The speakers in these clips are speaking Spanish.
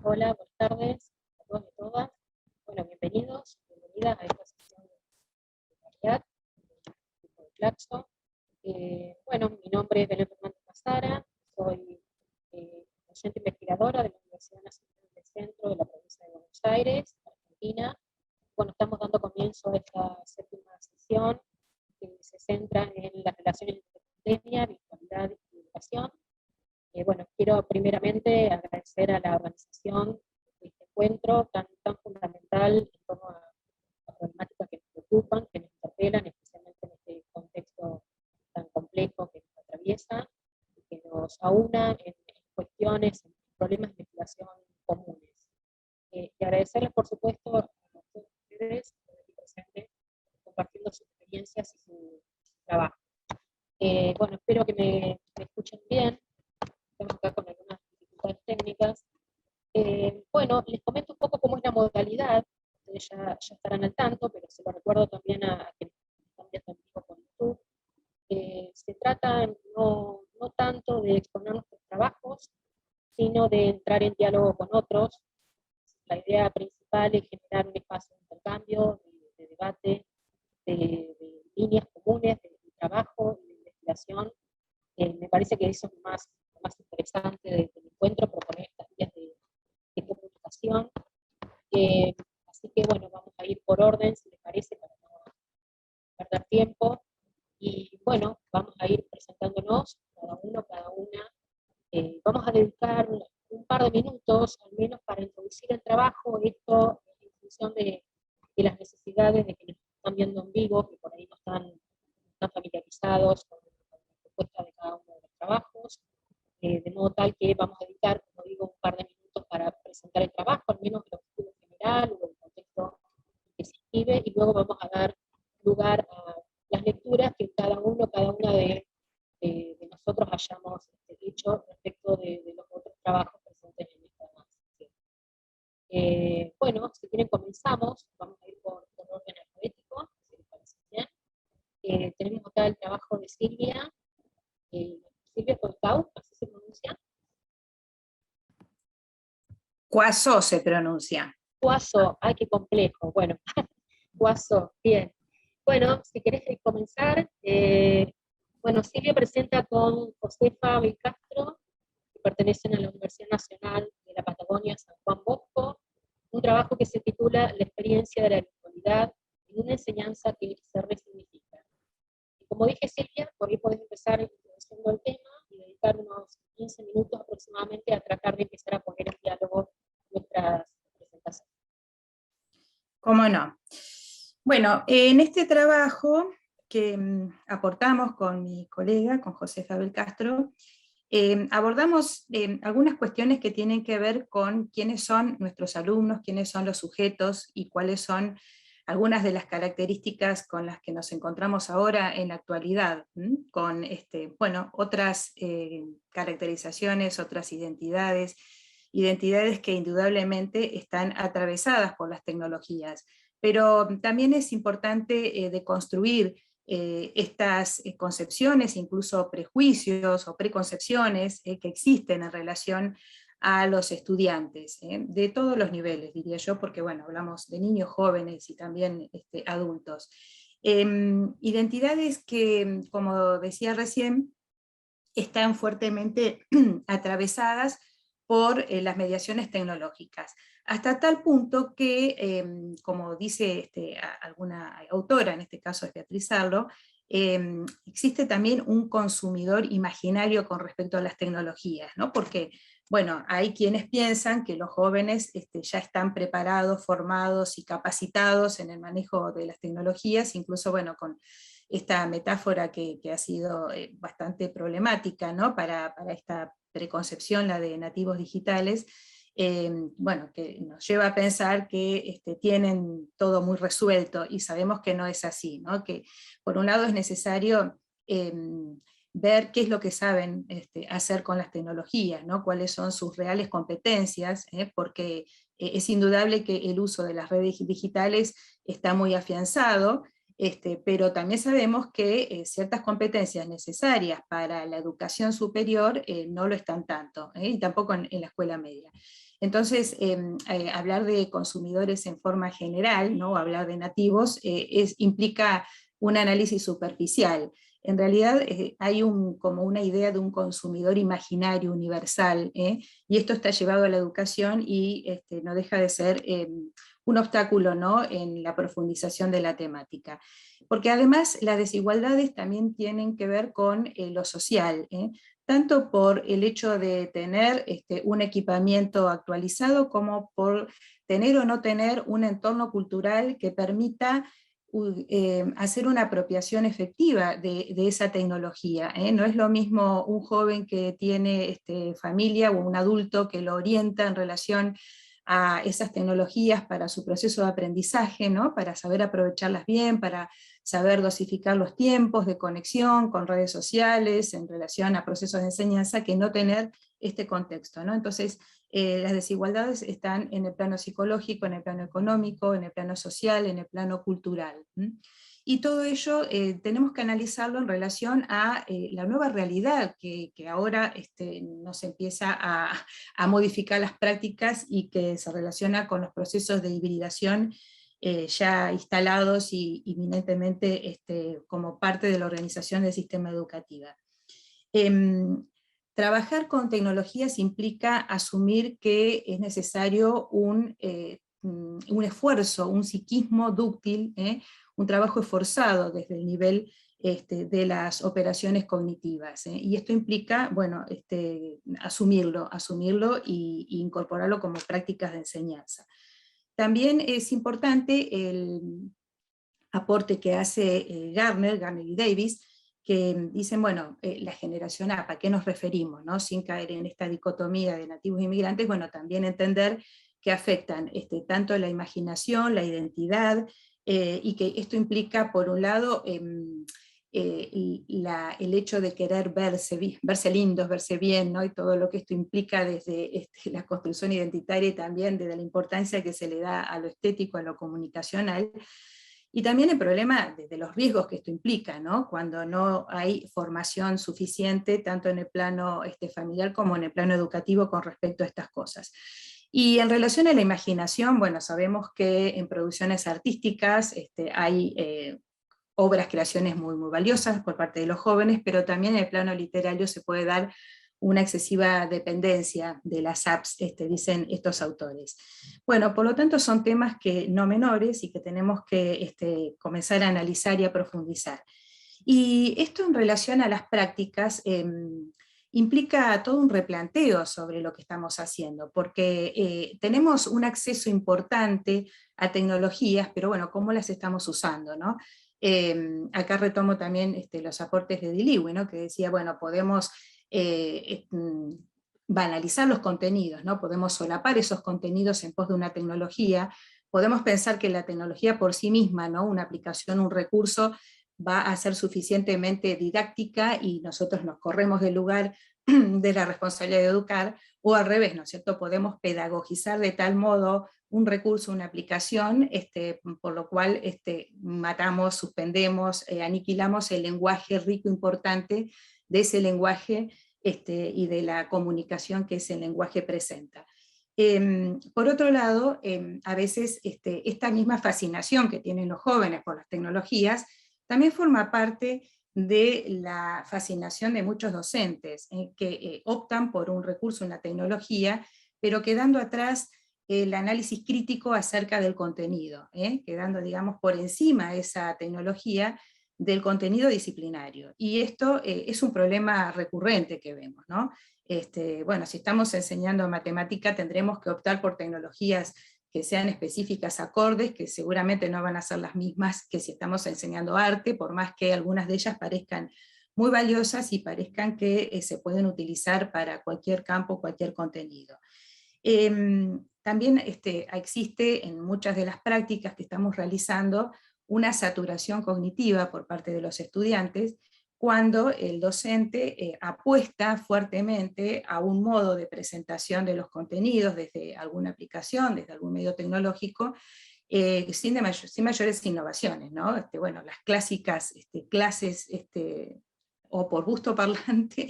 Hola, buenas tardes a todos y a todas. Bueno, bienvenidas a esta sesión de calidad del grupo de Claxo. Bueno, mi nombre es Belén Fernández Mazara, soy docente investigadora de la Universidad Nacional del Centro de la provincia de Buenos Aires, Argentina. Bueno, estamos dando comienzo a esta séptima sesión que se centra en las relaciones entre pandemia, virtualidad y educación. Bueno, quiero primeramente agradecer a la organización de este encuentro tan fundamental en torno a problemáticas que nos preocupan, que nos interpelan, especialmente en este contexto tan complejo que nos atraviesa y que nos aúna en cuestiones, en problemas de investigación comunes. Y agradecerles, por supuesto, a todos ustedes por estar presentes, compartiendo sus experiencias y su trabajo. Bueno, espero que me escuchen bien. Estamos acá con algunas dificultades técnicas. Bueno, les comento un poco cómo es la modalidad, ustedes ya estarán al tanto, pero se lo recuerdo también a quienes están viendo en vivo por YouTube. Se trata no tanto de exponer nuestros trabajos, sino de entrar en diálogo con otros. La idea principal es generar un espacio de intercambio, de debate, de líneas comunes, de trabajo y de investigación. Me parece que eso es lo más interesante del encuentro, proponer estas vías de comunicación. Así que bueno, vamos a ir por orden, si les parece, para no perder tiempo. Y bueno, vamos a ir presentándonos, cada una. Vamos a dedicar un par de minutos, al menos, para introducir el trabajo, esto en función de las necesidades de quienes están viendo en vivo, que por ahí no están familiarizados con la propuesta de cada uno de los trabajos. De modo tal que vamos a dedicar, como digo, un par de minutos para presentar el trabajo, al menos el objetivo general o el contexto que se escribe, y luego vamos a dar lugar a las lecturas que cada una de nosotros hayamos hecho respecto de los otros trabajos presentes en esta sesión. Bueno, si quieren comenzamos, vamos a ir por orden alfabético, si les parece bien. Tenemos acá el trabajo de Silvia, Silvia Colcau, así se pronuncia. Cuaso se pronuncia. Cuaso, ay, qué complejo. Bueno, Cuaso, bien. Bueno, si querés comenzar, bueno, Silvia presenta con Josefa Belcastro, que pertenecen a la Universidad Nacional de la Patagonia San Juan Bosco, un trabajo que se titula La experiencia de la virtualidad en una enseñanza que se resignifica. Y como dije, Silvia, por ahí podés empezar introduciendo el tema y dedicar unos 15 minutos aproximadamente a tratar de empezar a poner en diálogo nuestras presentaciones. ¿Cómo no? Bueno, en este trabajo que aportamos con mi colega, con Josefa Belcastro, abordamos algunas cuestiones que tienen que ver con quiénes son nuestros alumnos, quiénes son los sujetos y cuáles son algunas de las características con las que nos encontramos ahora en la actualidad, con otras caracterizaciones, otras identidades que indudablemente están atravesadas por las tecnologías. Pero también es importante deconstruir estas concepciones, incluso prejuicios o preconcepciones que existen en relación a los estudiantes, de todos los niveles, diría yo, porque bueno, hablamos de niños, jóvenes y también adultos. Identidades que, como decía recién, están fuertemente atravesadas por las mediaciones tecnológicas, hasta tal punto que, como dice alguna autora, en este caso es Beatriz Arlo, existe también un consumidor imaginario con respecto a las tecnologías, ¿no? Porque, bueno, hay quienes piensan que los jóvenes ya están preparados, formados y capacitados en el manejo de las tecnologías, incluso, bueno, con esta metáfora que ha sido bastante problemática, ¿no? para esta preconcepción, la de nativos digitales, bueno, que nos lleva a pensar que tienen todo muy resuelto, y sabemos que no es así, ¿no? Que por un lado es necesario ver qué es lo que saben hacer con las tecnologías, ¿no? Cuáles son sus reales competencias, porque es indudable que el uso de las redes digitales está muy afianzado, pero también sabemos que ciertas competencias necesarias para la educación superior no lo están tanto, y tampoco en la escuela media. Entonces, hablar de consumidores en forma general, ¿no? Hablar de nativos, implica un análisis superficial. En realidad hay como una idea de un consumidor imaginario, universal, y esto está llevado a la educación y no deja de ser un obstáculo, ¿no?, en la profundización de la temática. Porque además las desigualdades también tienen que ver con lo social, tanto por el hecho de tener un equipamiento actualizado como por tener o no tener un entorno cultural que permita hacer una apropiación efectiva de esa tecnología. No es lo mismo un joven que tiene familia o un adulto que lo orienta en relación a esas tecnologías para su proceso de aprendizaje, ¿no? Para saber aprovecharlas bien, para saber dosificar los tiempos de conexión con redes sociales en relación a procesos de enseñanza, que no tener este contexto, ¿no? Entonces, las desigualdades están en el plano psicológico, en el plano económico, en el plano social, en el plano cultural. Y todo ello tenemos que analizarlo en relación a la nueva realidad que ahora nos empieza a modificar las prácticas y que se relaciona con los procesos de hibridación ya instalados y inminentemente como parte de la organización del sistema educativo. Trabajar con tecnologías implica asumir que es necesario un esfuerzo, un psiquismo dúctil, un trabajo esforzado desde el nivel de las operaciones cognitivas. Y esto implica, bueno, asumirlo e incorporarlo como prácticas de enseñanza. También es importante el aporte que hace Gardner y Davis, que dicen, bueno, la generación A, ¿a qué nos referimos? ¿No? Sin caer en esta dicotomía de nativos e inmigrantes, bueno, también entender que afectan tanto la imaginación, la identidad, y que esto implica, por un lado, el hecho de querer verse lindos, verse bien, ¿no? Y todo lo que esto implica desde la construcción identitaria y también desde la importancia que se le da a lo estético, a lo comunicacional. Y también el problema de los riesgos que esto implica, ¿no? Cuando no hay formación suficiente, tanto en el plano familiar como en el plano educativo con respecto a estas cosas. Y en relación a la imaginación, bueno, sabemos que en producciones artísticas hay obras, creaciones muy, muy valiosas por parte de los jóvenes, pero también en el plano literario se puede dar una excesiva dependencia de las apps, dicen estos autores. Bueno, por lo tanto son temas que no menores y que tenemos que comenzar a analizar y a profundizar. Y esto en relación a las prácticas implica todo un replanteo sobre lo que estamos haciendo, porque tenemos un acceso importante a tecnologías, pero bueno, ¿cómo las estamos usando, no? Acá retomo también los aportes de Diliwi, ¿no? Que decía, bueno, podemos banalizar los contenidos, ¿no? Podemos solapar esos contenidos en pos de una tecnología, podemos pensar que la tecnología por sí misma, ¿no? Una aplicación, un recurso, va a ser suficientemente didáctica y nosotros nos corremos del lugar de la responsabilidad de educar, o al revés, ¿no es cierto? Podemos pedagogizar de tal modo un recurso, una aplicación, por lo cual matamos, suspendemos, aniquilamos el lenguaje rico, importante de ese lenguaje y de la comunicación que ese lenguaje presenta. Por otro lado, a veces esta misma fascinación que tienen los jóvenes por las tecnologías también forma parte de la fascinación de muchos docentes que optan por un recurso, una tecnología, pero quedando atrás el análisis crítico acerca del contenido, quedando, digamos, por encima de esa tecnología del contenido disciplinario. Y esto es un problema recurrente que vemos, ¿no? Bueno, si estamos enseñando matemática, tendremos que optar por tecnologías que sean específicas, acordes, que seguramente no van a ser las mismas que si estamos enseñando arte, por más que algunas de ellas parezcan muy valiosas y parezcan que se pueden utilizar para cualquier campo, cualquier contenido. También existe en muchas de las prácticas que estamos realizando una saturación cognitiva por parte de los estudiantes, cuando el docente apuesta fuertemente a un modo de presentación de los contenidos desde alguna aplicación, desde algún medio tecnológico, sin mayores innovaciones, ¿no? Bueno, las clásicas clases o por gusto parlante,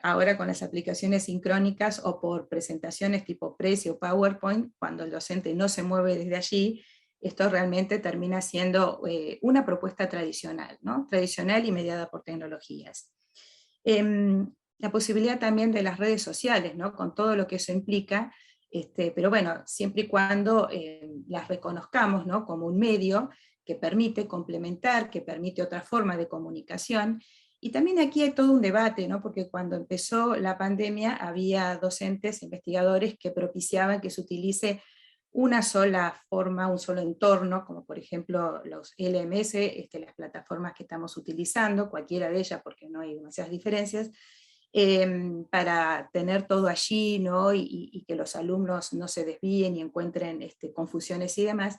ahora con las aplicaciones sincrónicas o por presentaciones tipo Prezi o PowerPoint, cuando el docente no se mueve desde allí, esto realmente termina siendo una propuesta tradicional, ¿no? Tradicional y mediada por tecnologías. La posibilidad también de las redes sociales, ¿no? Con todo lo que eso implica, pero bueno, siempre y cuando las reconozcamos, ¿no? Como un medio que permite complementar, que permite otra forma de comunicación. Y también aquí hay todo un debate, ¿no? Porque cuando empezó la pandemia había docentes, investigadores que propiciaban que se utilice una sola forma, un solo entorno, como por ejemplo los LMS, las plataformas que estamos utilizando, cualquiera de ellas porque no hay demasiadas diferencias, para tener todo allí, ¿no? y que los alumnos no se desvíen y encuentren confusiones y demás,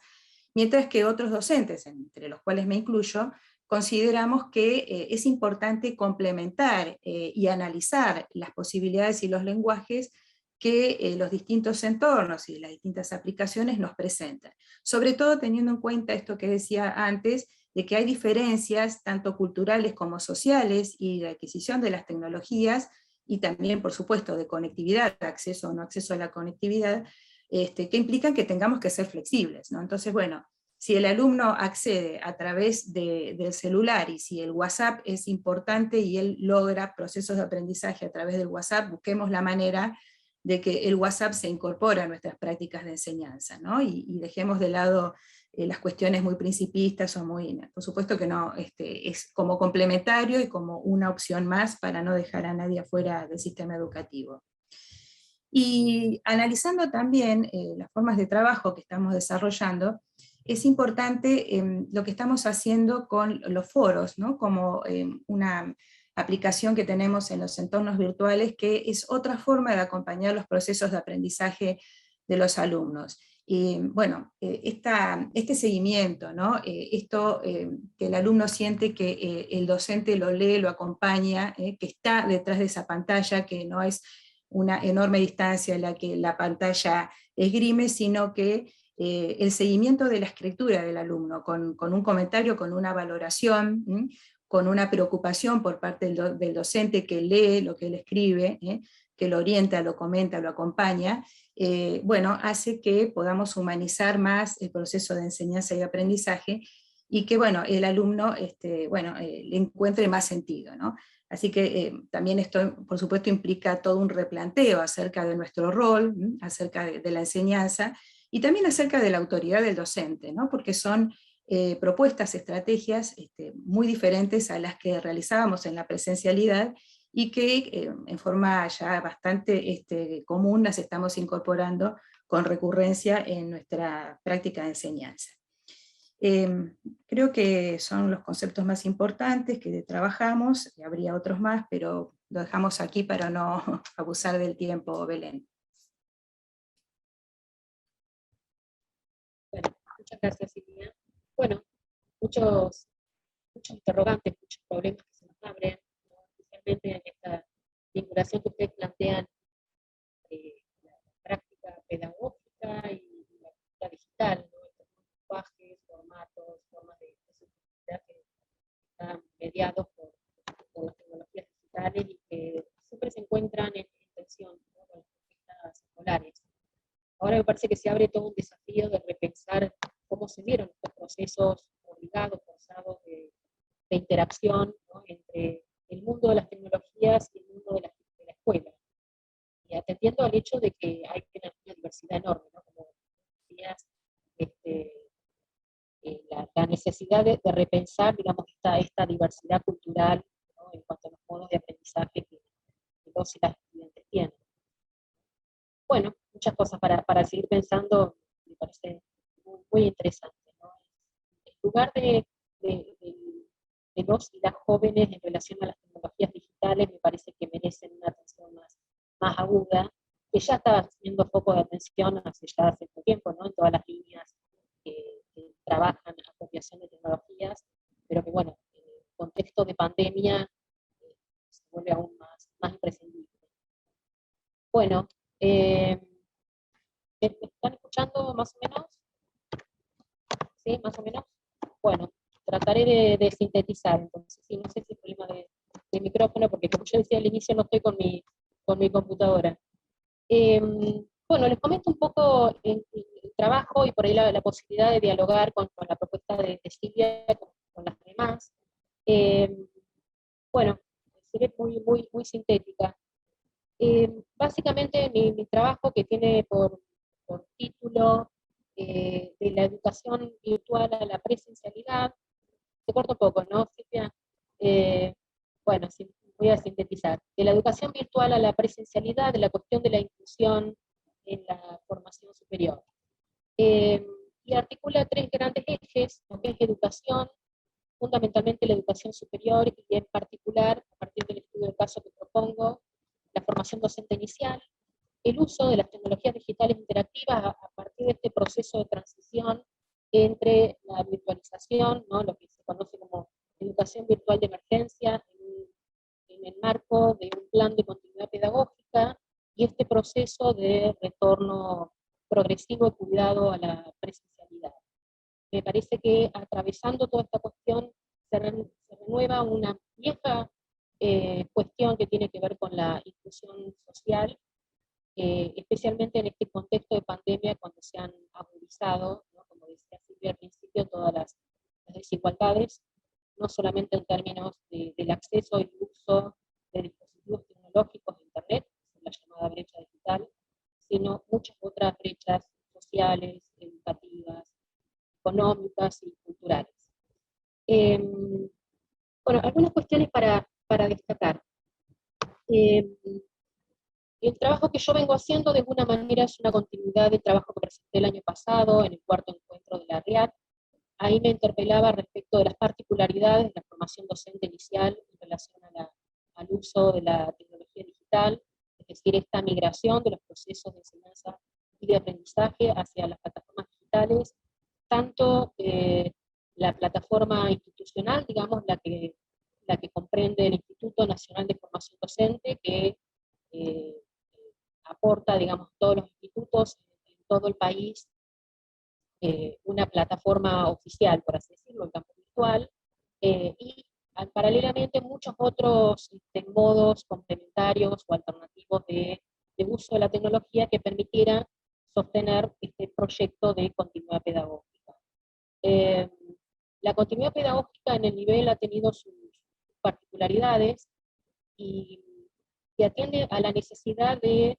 mientras que otros docentes, entre los cuales me incluyo, consideramos que es importante complementar y analizar las posibilidades y los lenguajes que los distintos entornos y las distintas aplicaciones nos presentan. Sobre todo teniendo en cuenta esto que decía antes, de que hay diferencias tanto culturales como sociales y de adquisición de las tecnologías, y también, por supuesto, de conectividad, acceso o no acceso a la conectividad, que implican que tengamos que ser flexibles, ¿no? Entonces, bueno, si el alumno accede a través del celular y si el WhatsApp es importante y él logra procesos de aprendizaje a través del WhatsApp, busquemos la manera de que el WhatsApp se incorpore a nuestras prácticas de enseñanza, ¿no? y dejemos de lado las cuestiones muy principistas o muy, por supuesto que no, es como complementario y como una opción más para no dejar a nadie afuera del sistema educativo. Y analizando también las formas de trabajo que estamos desarrollando, es importante lo que estamos haciendo con los foros, ¿no? Como una aplicación que tenemos en los entornos virtuales, que es otra forma de acompañar los procesos de aprendizaje de los alumnos. Y bueno, este seguimiento, ¿no? Esto que el alumno siente que el docente lo lee, lo acompaña, que está detrás de esa pantalla, que no es una enorme distancia en la que la pantalla esgrime, sino que el seguimiento de la escritura del alumno, con un comentario, con una valoración, con una preocupación por parte del docente que lee lo que él escribe, que lo orienta, lo comenta, lo acompaña, bueno, hace que podamos humanizar más el proceso de enseñanza y aprendizaje, y que bueno, el alumno le encuentre más sentido, ¿no? Así que también esto, por supuesto, implica todo un replanteo acerca de nuestro rol, acerca de la enseñanza, y también acerca de la autoridad del docente, ¿no? Porque son propuestas, estrategias muy diferentes a las que realizábamos en la presencialidad, y que en forma ya bastante común las estamos incorporando con recurrencia en nuestra práctica de enseñanza. Creo que son los conceptos más importantes que trabajamos, y habría otros más, pero lo dejamos aquí para no abusar del tiempo, Belén. Bueno, muchas gracias, Silvia. Bueno, muchos interrogantes, muchos problemas que se nos abren, ¿no? Especialmente en esta vinculación que ustedes plantean, la práctica pedagógica y la cultura digital, ¿no? Estos lenguajes, formatos, formas de subjetividad que están mediados por las tecnologías digitales y que siempre se encuentran en tensión, ¿no? Con las conquistas escolares. Ahora me parece que se abre todo un desafío de repensar cómo se dieron estos procesos obligados, forzados de interacción, ¿no? Entre el mundo de las tecnologías y el mundo de la escuela. Y atendiendo al hecho de que hay una diversidad enorme, ¿no? Como decías, la necesidad de repensar, digamos, esta diversidad cultural, ¿no? En cuanto a los modos de aprendizaje que los y las estudiantes tienen. Bueno, muchas cosas para seguir pensando, me parece muy interesante, ¿no? En lugar de los y las jóvenes en relación a las tecnologías digitales, me parece que merecen una atención más aguda, que ya está siendo foco de atención hace mucho tiempo, ¿no? En todas las líneas que trabajan en apropiación de tecnologías, pero que bueno, en el contexto de pandemia se vuelve aún más imprescindible. Bueno, ¿me están escuchando más o menos? ¿Sí? ¿Más o menos? Bueno, trataré de sintetizar, entonces, sí, no sé si el problema de de micrófono, porque como yo decía al inicio, no estoy con mi computadora. Bueno, les comento un poco el trabajo y por ahí la posibilidad de dialogar con la propuesta de Silvia, con las demás. Eh, bueno, seré muy sintética. Básicamente mi trabajo, que tiene por título de la educación virtual a la presencialidad, te corto un poco, ¿no, Silvia? Eh, bueno, sí, voy a sintetizar. De la educación virtual a la presencialidad, de la cuestión de la inclusión en la formación superior. Eh, y articula tres grandes ejes, lo que es educación, fundamentalmente la educación superior, y en particular, a partir del estudio de caso que propongo, la formación docente inicial, el uso de las tecnologías digitales interactivas a partir de este proceso de transición entre la virtualización, ¿no?, lo que se conoce como educación virtual de emergencia, en el marco de un plan de continuidad pedagógica, y este proceso de retorno progresivo y cuidado a la presencialidad. Me parece que atravesando toda esta cuestión se renueva una vieja cuestión que tiene que ver con la inclusión social, especialmente en este contexto de pandemia, cuando se han agudizado, ¿no?, como decía Silvia al principio, todas las desigualdades, no solamente en términos del acceso y uso de dispositivos tecnológicos de Internet, la llamada brecha digital, sino muchas otras brechas sociales, educativas, económicas y culturales. Bueno, algunas cuestiones para destacar. El trabajo que yo vengo haciendo de alguna manera es una continuidad del trabajo que presenté el año pasado en el cuarto encuentro de la RIAD. Ahí me interpelaba respecto de las particularidades de la formación docente inicial en relación al uso de la tecnología digital, es decir, esta migración de los procesos de enseñanza y de aprendizaje hacia las plataformas digitales, tanto la plataforma institucional, digamos, la que comprende el Instituto Nacional de Formación Docente, que eh, aporta, digamos, todos los institutos en todo el país, una plataforma oficial, por así decirlo, el campo virtual, y paralelamente muchos otros modos complementarios o alternativos de uso de la tecnología que permitieran sostener este proyecto de continuidad pedagógica. Eh, la continuidad pedagógica en el nivel ha tenido sus particularidades y atiende a la necesidad de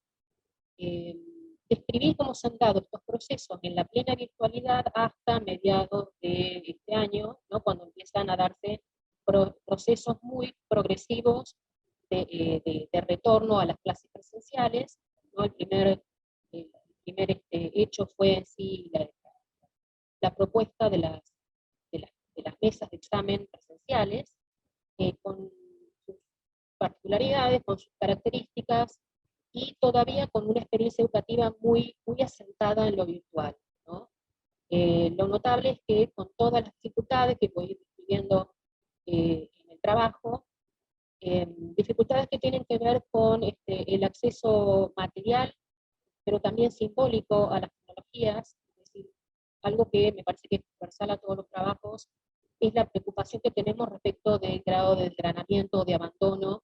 describir cómo se han dado estos procesos en la plena virtualidad hasta mediados de este año, ¿no?, cuando empiezan a darse procesos muy progresivos de retorno a las clases presenciales, ¿no? El primer hecho fue en sí la propuesta de las mesas de examen presenciales, con sus particularidades, con sus características, y todavía con una experiencia educativa muy asentada en lo virtual, ¿no? Lo notable es que con todas las dificultades que voy describiendo en el trabajo, dificultades que tienen que ver con el acceso material, pero también simbólico a las tecnologías, es decir, algo que me parece que es transversal a todos los trabajos, es la preocupación que tenemos respecto del grado de desgranamiento o de abandono,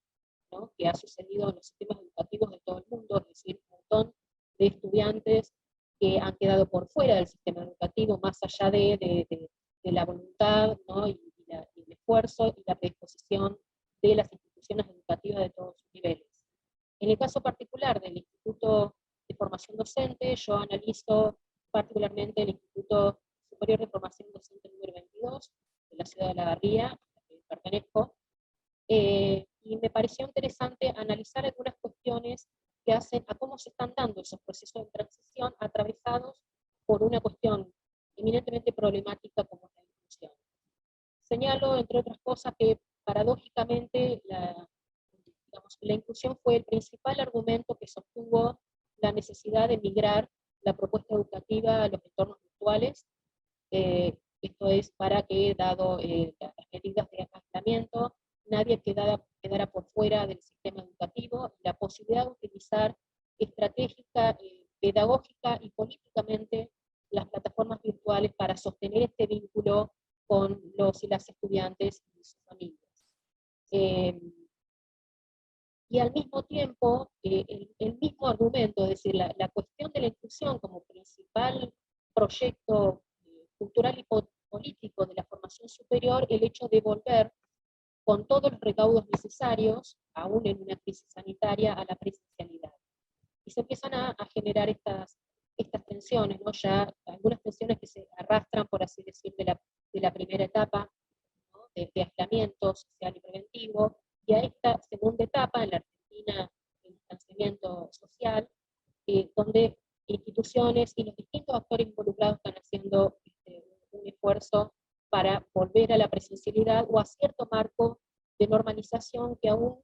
¿no?, que ha sucedido en los sistemas educativos de todo el mundo, es decir, un montón de estudiantes que han quedado por fuera del sistema educativo, más allá de la voluntad, ¿no?, y el esfuerzo y la predisposición de las instituciones educativas de todos sus niveles. En el caso particular del Instituto de Formación Docente, yo analizo particularmente el Instituto Superior de Formación Docente número 22, de la ciudad de La Barría, a la que pertenezco, y me pareció interesante analizar algunas cuestiones que hacen a cómo se están dando esos procesos de transición atravesados por una cuestión eminentemente problemática como la inclusión. Señalo, entre otras cosas, que paradójicamente la inclusión fue el principal argumento que sostuvo la necesidad de migrar la propuesta educativa a los entornos virtuales. Esto es para que, dado las medidas de aislamiento, nadie quedara por fuera del sistema educativo, y la posibilidad de utilizar estratégica, pedagógica y políticamente las plataformas virtuales para sostener este vínculo con los y las estudiantes y sus familias. y al mismo tiempo el mismo argumento, es decir, la cuestión de la inclusión como principal proyecto cultural y político de la formación superior, el hecho de volver con todos los recaudos necesarios, aún en una crisis sanitaria, a la presencialidad. Y se empiezan a generar estas tensiones, ¿no? Ya algunas tensiones que se arrastran, por así decir, de la primera etapa, ¿no? de aislamiento social y preventivo, y a esta segunda etapa, en la Argentina, el distanciamiento social, donde instituciones y los distintos actores involucrados están haciendo un esfuerzo para volver a la presencialidad o a cierto marco de normalización que aún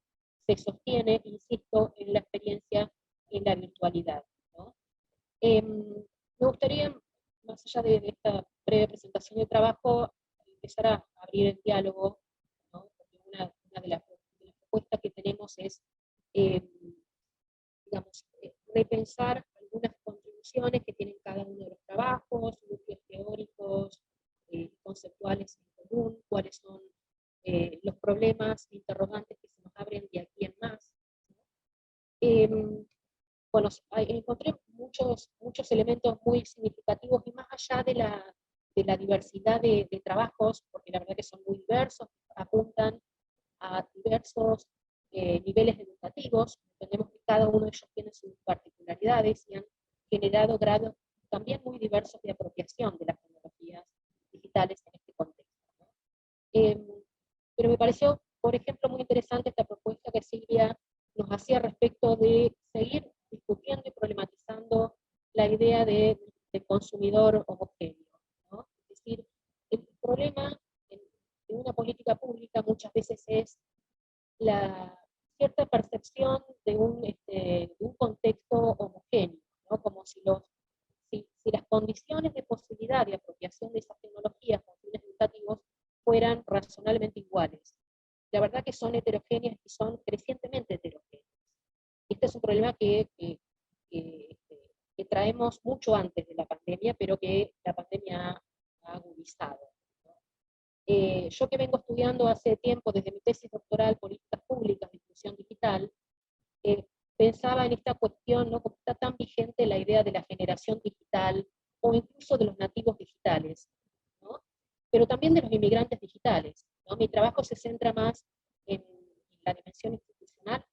se sostiene, insisto, en la experiencia en la virtualidad, ¿no? Me gustaría, más allá de esta breve presentación de trabajo, empezar a abrir el diálogo, ¿no? Porque una de las propuestas que tenemos es, digamos, repensar algunas contribuciones que tienen cada uno de los trabajos, núcleos teóricos, conceptuales en común, cuáles son los problemas, interrogantes que se nos abren de aquí en más. Bueno, encontré muchos elementos muy significativos y más allá de la diversidad de trabajos, porque la verdad que son muy diversos, apuntan a diversos niveles educativos, entendemos que cada uno de ellos tiene sus particularidades y han generado grados también muy diversos de apropiación de las tecnologías digitales en este contexto, ¿no? Pero me pareció, por ejemplo, muy interesante esta propuesta que Silvia nos hacía respecto de seguir discutiendo y problematizando la idea de consumidor homogéneo, ¿no? Es decir, el problema de una política pública muchas veces es la cierta percepción de un contexto homogéneo, ¿no? Como si las condiciones de posibilidad de apropiación de esas tecnologías con fines educativos fueran razonablemente iguales. La verdad que son heterogéneas y son crecientemente heterogéneas. Este es un problema que traemos mucho antes de la pandemia, pero que la pandemia ha agudizado. Yo que vengo estudiando hace tiempo, desde mi tesis doctoral, políticas públicas de inclusión digital, pensaba en esta cuestión, ¿no? Como está tan vigente la idea de la generación digital, o incluso de los nativos digitales, ¿no? Pero también de los inmigrantes digitales, ¿no? Mi trabajo se centra más en la dimensión institucional,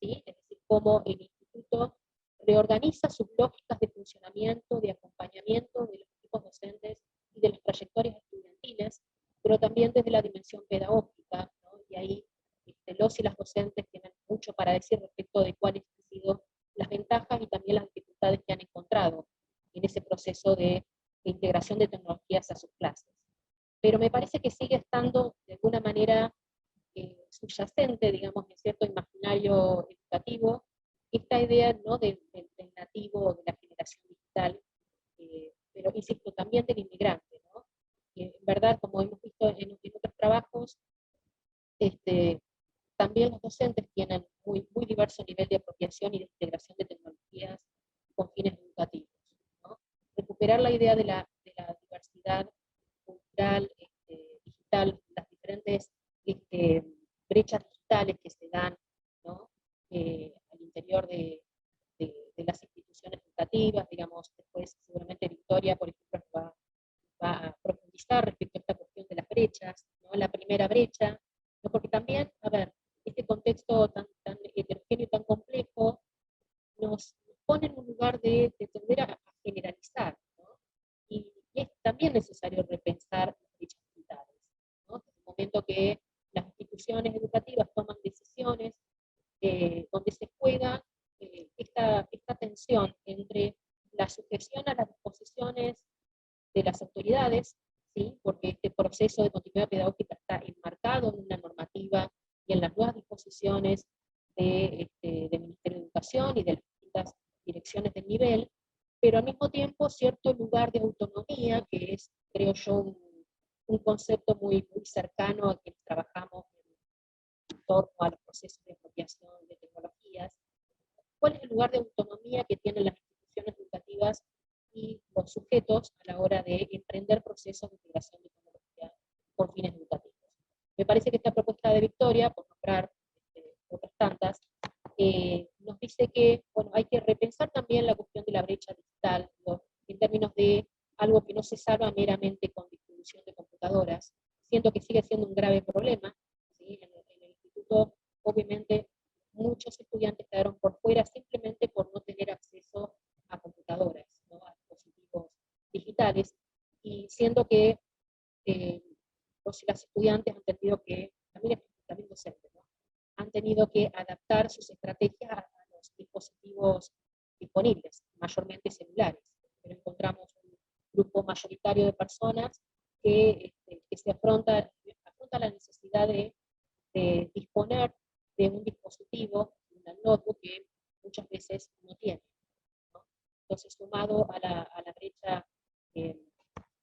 ¿sí? Es decir, cómo el instituto reorganiza sus lógicas de funcionamiento, de acompañamiento de los equipos docentes y de las trayectorias estudiantiles, pero también desde la dimensión pedagógica, ¿no? Y ahí los y las docentes tienen mucho para decir respecto de cuáles han sido las ventajas y también las dificultades que han encontrado en ese proceso de integración de tecnologías a sus clases. Pero me parece que sigue estando de alguna manera subyacente, digamos, en cierto imaginario educativo, esta idea, ¿no? del nativo, de la generación digital, pero insisto, también del inmigrante, ¿no? En verdad, como hemos visto en otros trabajos, también los docentes tienen muy diverso nivel de apropiación y de integración de tecnologías con fines educativos, ¿no? Recuperar la idea de la diversidad cultural, digital, las diferentes brechas digitales que se dan, ¿no? Al interior de las instituciones educativas, digamos, después seguramente Victoria, por ejemplo, va a profundizar respecto a esta cuestión de las brechas, ¿no? La primera brecha, ¿no? Porque también, a ver, este contexto tan heterogéneo y tan complejo nos pone en un lugar de tender a generalizar, ¿no? Y es también necesario repensar las brechas digitales, ¿no? Desde el momento que las instituciones educativas toman decisiones donde se juega esta tensión entre la sujeción a las disposiciones de las autoridades, ¿sí? Porque este proceso de continuidad pedagógica está enmarcado en una normativa y en las nuevas disposiciones del Ministerio de Educación y de las distintas direcciones del nivel, pero al mismo tiempo cierto lugar de autonomía, que es, creo yo, un concepto muy cercano a quienes trabajamos en torno a los procesos de apropiación de tecnologías. ¿Cuál es el lugar de autonomía que tienen las instituciones educativas y los sujetos a la hora de emprender procesos de integración de tecnología con fines educativos? Me parece que esta propuesta de Victoria, por nombrar otras tantas, nos dice que, bueno, hay que repensar también la cuestión de la brecha digital, ¿no? En términos de algo que no se salva meramente con distribución de computadoras. Siento que sigue siendo un grave problema, ¿sí? En el instituto, obviamente, muchos estudiantes quedaron por fuera simplemente por no tener acceso a computadoras, ¿no? A dispositivos digitales, y siento que las estudiantes han tenido que, también docentes, ¿no? Han tenido que adaptar sus estrategias a los dispositivos disponibles, mayormente celulares. Pero encontramos un grupo mayoritario de personas que se afronta la necesidad de disponer de un dispositivo, una notebook, que muchas veces no tienen, ¿no? Entonces, sumado a la brecha eh,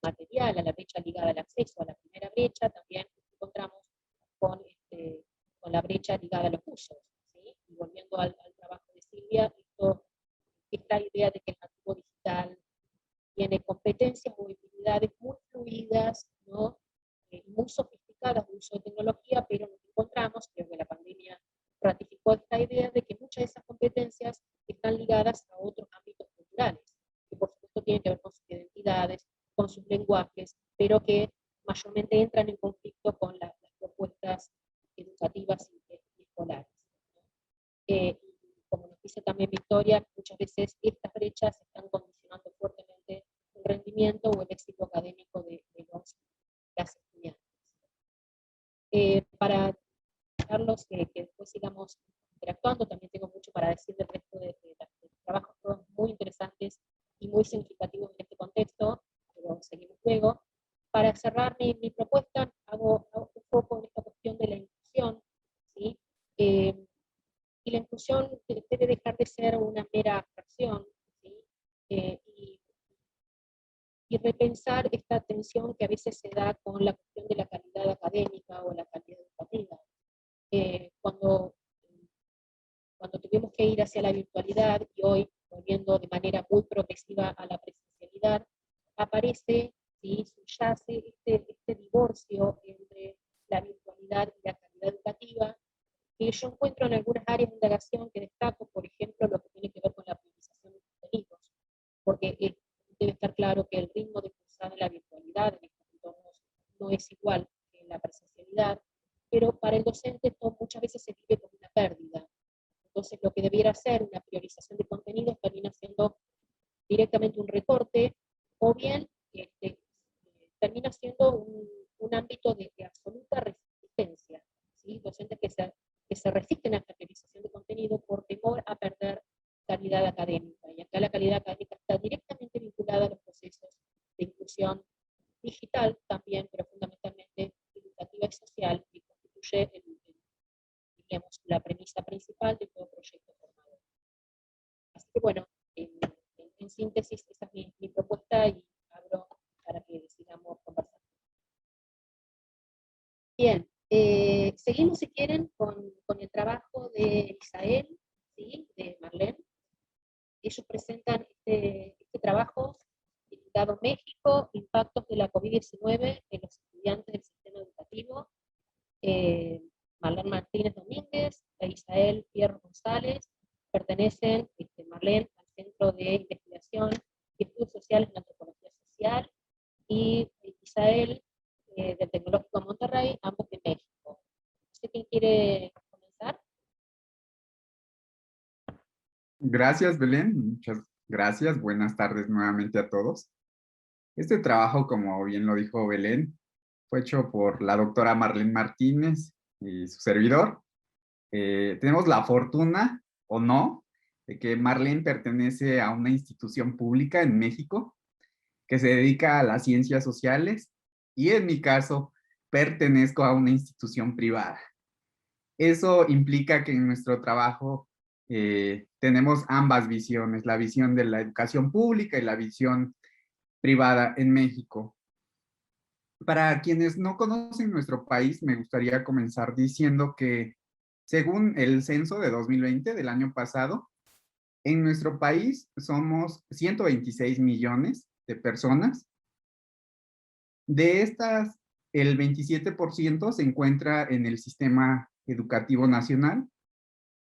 material, a la brecha ligada al acceso, a la primera brecha, también nos encontramos con, con la brecha ligada a los usos, ¿sí? Y volviendo al trabajo de Silvia, esta idea de que el nativo digital tiene competencias o habilidades muy fluidas, ¿no? Muy sofisticadas de uso de tecnología, pero nos encontramos, creo que la pandemia ratificó esta idea de que muchas de esas competencias están ligadas a otros ámbitos culturales, que por supuesto tienen que ver con sus identidades, con sus lenguajes, pero que mayormente entran en conflicto con las propuestas educativas y escolares, ¿no? Como nos dice también Victoria, muchas veces estas brechas están condicionando fuertemente el rendimiento o el éxito académico de las estudiantes. Para dejarlos que después sigamos interactuando, también tengo mucho para decir del resto de los trabajos, todos muy interesantes y muy significativos en este contexto, pero seguimos luego. Para cerrar mi propuesta, hago un foco en esta cuestión de la inclusión, ¿sí? Y la inclusión debe dejar de ser una mera abstracción, ¿sí? Eh, y, y repensar esta tensión que a veces se da con la cuestión de la calidad académica o la calidad educativa. Cuando tuvimos que ir hacia la virtualidad y hoy volviendo de manera muy progresiva a la presencialidad, aparece, ¿sí? Subyace este divorcio entre la virtualidad y la calidad educativa, que yo encuentro en algunas áreas de indagación que destaco, por ejemplo, lo que tiene que ver con la priorización de contenidos, porque debe estar claro que el ritmo de cursar en la virtualidad en estos entornos no es igual que en la presencialidad, pero para el docente esto muchas veces se vive como una pérdida. Entonces, lo que debiera ser una priorización de contenidos termina siendo directamente un recorte, o bien termina siendo un ámbito de absoluta resistencia, ¿sí? Docentes que se resisten a esta priorización de contenido por temor a perder calidad académica. Y acá la calidad académica está directamente vinculada a los procesos de inclusión digital también, pero fundamentalmente educativa y social, que constituye digamos, la premisa principal de todo proyecto formador. Así que bueno, en síntesis, esa es mi propuesta y abro para que sigamos conversando. Bien, seguimos si quieren con el trabajo de Isael, ¿sí? De Marlene. Ellos presentan este trabajo titulado México, impactos de la COVID-19 en los estudiantes del sistema educativo. Marlene Martínez Domínguez e Isael Pierre González pertenecen, Marlene, al Centro de Investigación y Estudios Sociales en Antropología Social, y Isael del Tecnológico de Monterrey, ambos de México. No sé quién quiere comenzar. Gracias, Belén. Muchas gracias. Buenas tardes nuevamente a todos. Este trabajo, como bien lo dijo Belén, fue hecho por la doctora Marlene Martínez y su servidor. Tenemos la fortuna, o no, de que Marlene pertenece a una institución pública en México que se dedica a las ciencias sociales, y en mi caso pertenezco a una institución privada. Eso implica que en nuestro trabajo tenemos ambas visiones, la visión de la educación pública y la visión privada en México. Para quienes no conocen nuestro país, me gustaría comenzar diciendo que según el censo de 2020 del año pasado, en nuestro país somos 126 millones de personas. De estas, el 27% se encuentra en el sistema educativo nacional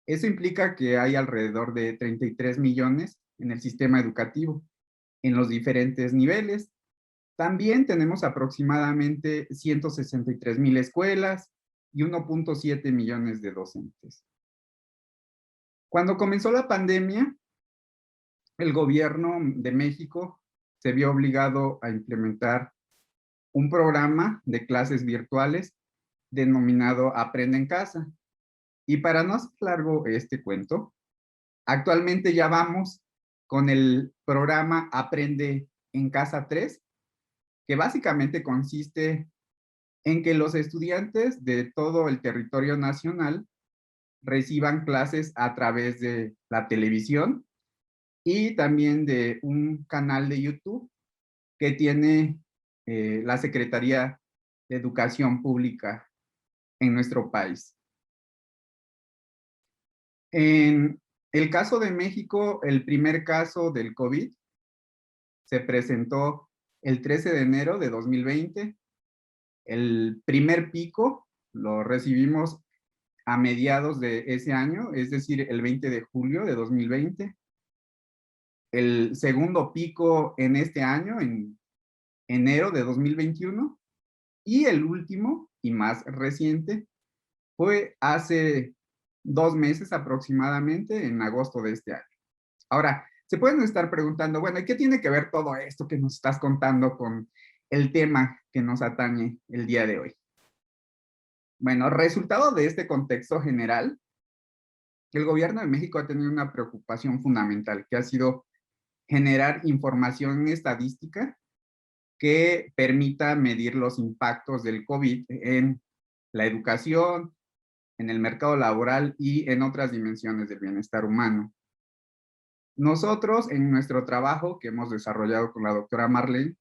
Eso implica que hay alrededor de 33 millones en el sistema educativo, en los diferentes niveles. También tenemos aproximadamente 163,000 escuelas y 1.7 millones de docentes. Cuando comenzó la pandemia, el gobierno de México se vio obligado a implementar un programa de clases virtuales denominado Aprende en Casa. Y para no hacer largo este cuento, actualmente ya vamos con el programa Aprende en Casa 3, que básicamente consiste en que los estudiantes de todo el territorio nacional reciban clases a través de la televisión y también de un canal de YouTube que tiene la Secretaría de Educación Pública en nuestro país. En el caso de México, el primer caso del COVID se presentó el 13 de enero de 2020. El primer pico lo recibimos a mediados de ese año, es decir, el 20 de julio de 2020. El segundo pico en este año, en enero de 2021. Y el último y más reciente fue hace 2 meses aproximadamente, en agosto de este año. Ahora, se pueden estar preguntando, bueno, ¿y qué tiene que ver todo esto que nos estás contando con el tema que nos atañe el día de hoy? Bueno, resultado de este contexto general, el gobierno de México ha tenido una preocupación fundamental, que ha sido generar información estadística que permita medir los impactos del COVID en la educación, en el mercado laboral y en otras dimensiones del bienestar humano. Nosotros, en nuestro trabajo que hemos desarrollado con la doctora Marlene,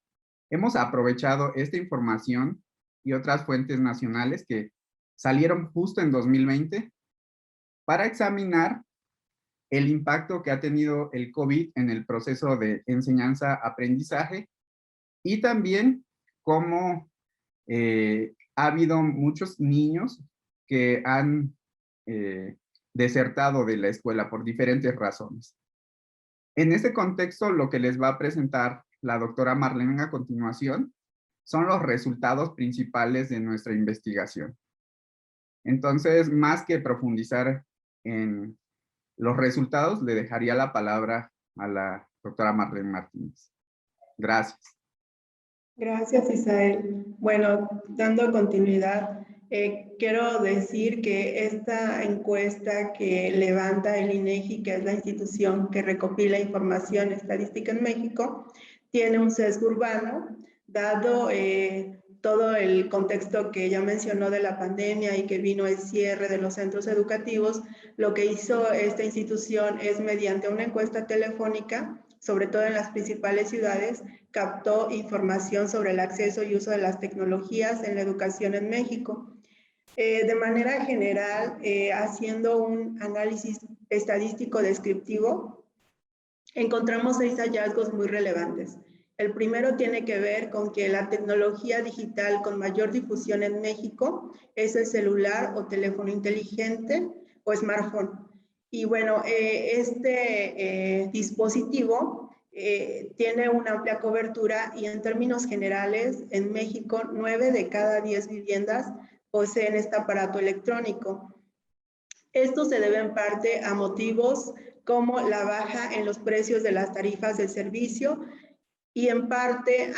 hemos aprovechado esta información y otras fuentes nacionales que salieron justo en 2020 para examinar el impacto que ha tenido el COVID en el proceso de enseñanza-aprendizaje y también cómo ha habido muchos niños que han desertado de la escuela por diferentes razones. En este contexto, lo que les va a presentar la doctora Marlene a continuación son los resultados principales de nuestra investigación. Entonces, más que profundizar en los resultados, le dejaría la palabra a la doctora Marlene Martínez. Gracias. Gracias, Isael. Bueno, dando continuidad, quiero decir que esta encuesta que levanta el INEGI, que es la institución que recopila información estadística en México, tiene un sesgo urbano, dado todo el contexto que ya mencionó de la pandemia y que vino el cierre de los centros educativos. Lo que hizo esta institución es, mediante una encuesta telefónica, sobre todo en las principales ciudades, captó información sobre el acceso y uso de las tecnologías en la educación en México. De manera general, haciendo un análisis estadístico descriptivo, encontramos 6 hallazgos muy relevantes. El primero tiene que ver con que la tecnología digital con mayor difusión en México es el celular o teléfono inteligente o smartphone. Y bueno, este dispositivo tiene una amplia cobertura y en términos generales en México 9 de cada 10 viviendas poseen este aparato electrónico. Esto se debe en parte a motivos como la baja en los precios de las tarifas del servicio y en parte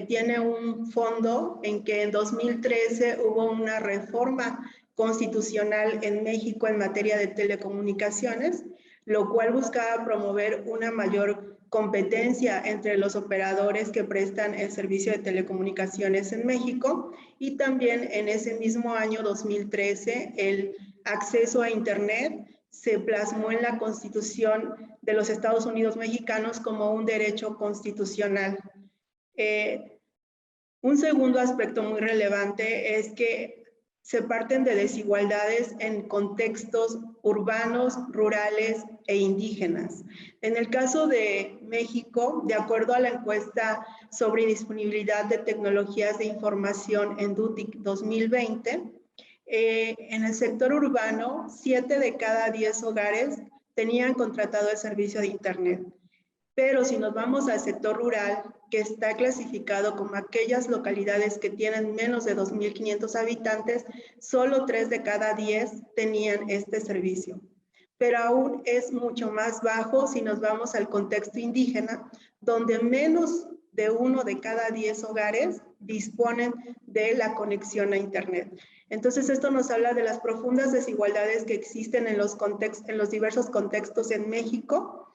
tiene un fondo en que en 2013 hubo una reforma constitucional en México en materia de telecomunicaciones, lo cual buscaba promover una mayor competencia entre los operadores que prestan el servicio de telecomunicaciones en México, y también en ese mismo año 2013 el acceso a Internet se plasmó en la Constitución de los Estados Unidos mexicanos como un derecho constitucional. Un segundo aspecto muy relevante es que se parten de desigualdades en contextos urbanos, rurales e indígenas. En el caso de México, de acuerdo a la encuesta sobre disponibilidad de tecnologías de información en DUTIC 2020, En el sector urbano, 7 de cada 10 hogares tenían contratado el servicio de Internet. Pero si nos vamos al sector rural, que está clasificado como aquellas localidades que tienen menos de 2.500 habitantes, solo 3 de cada 10 tenían este servicio. Pero aún es mucho más bajo si nos vamos al contexto indígena, donde menos de 1 de cada 10 hogares disponen de la conexión a Internet. Entonces, esto nos habla de las profundas desigualdades que existen en los diversos contextos en México.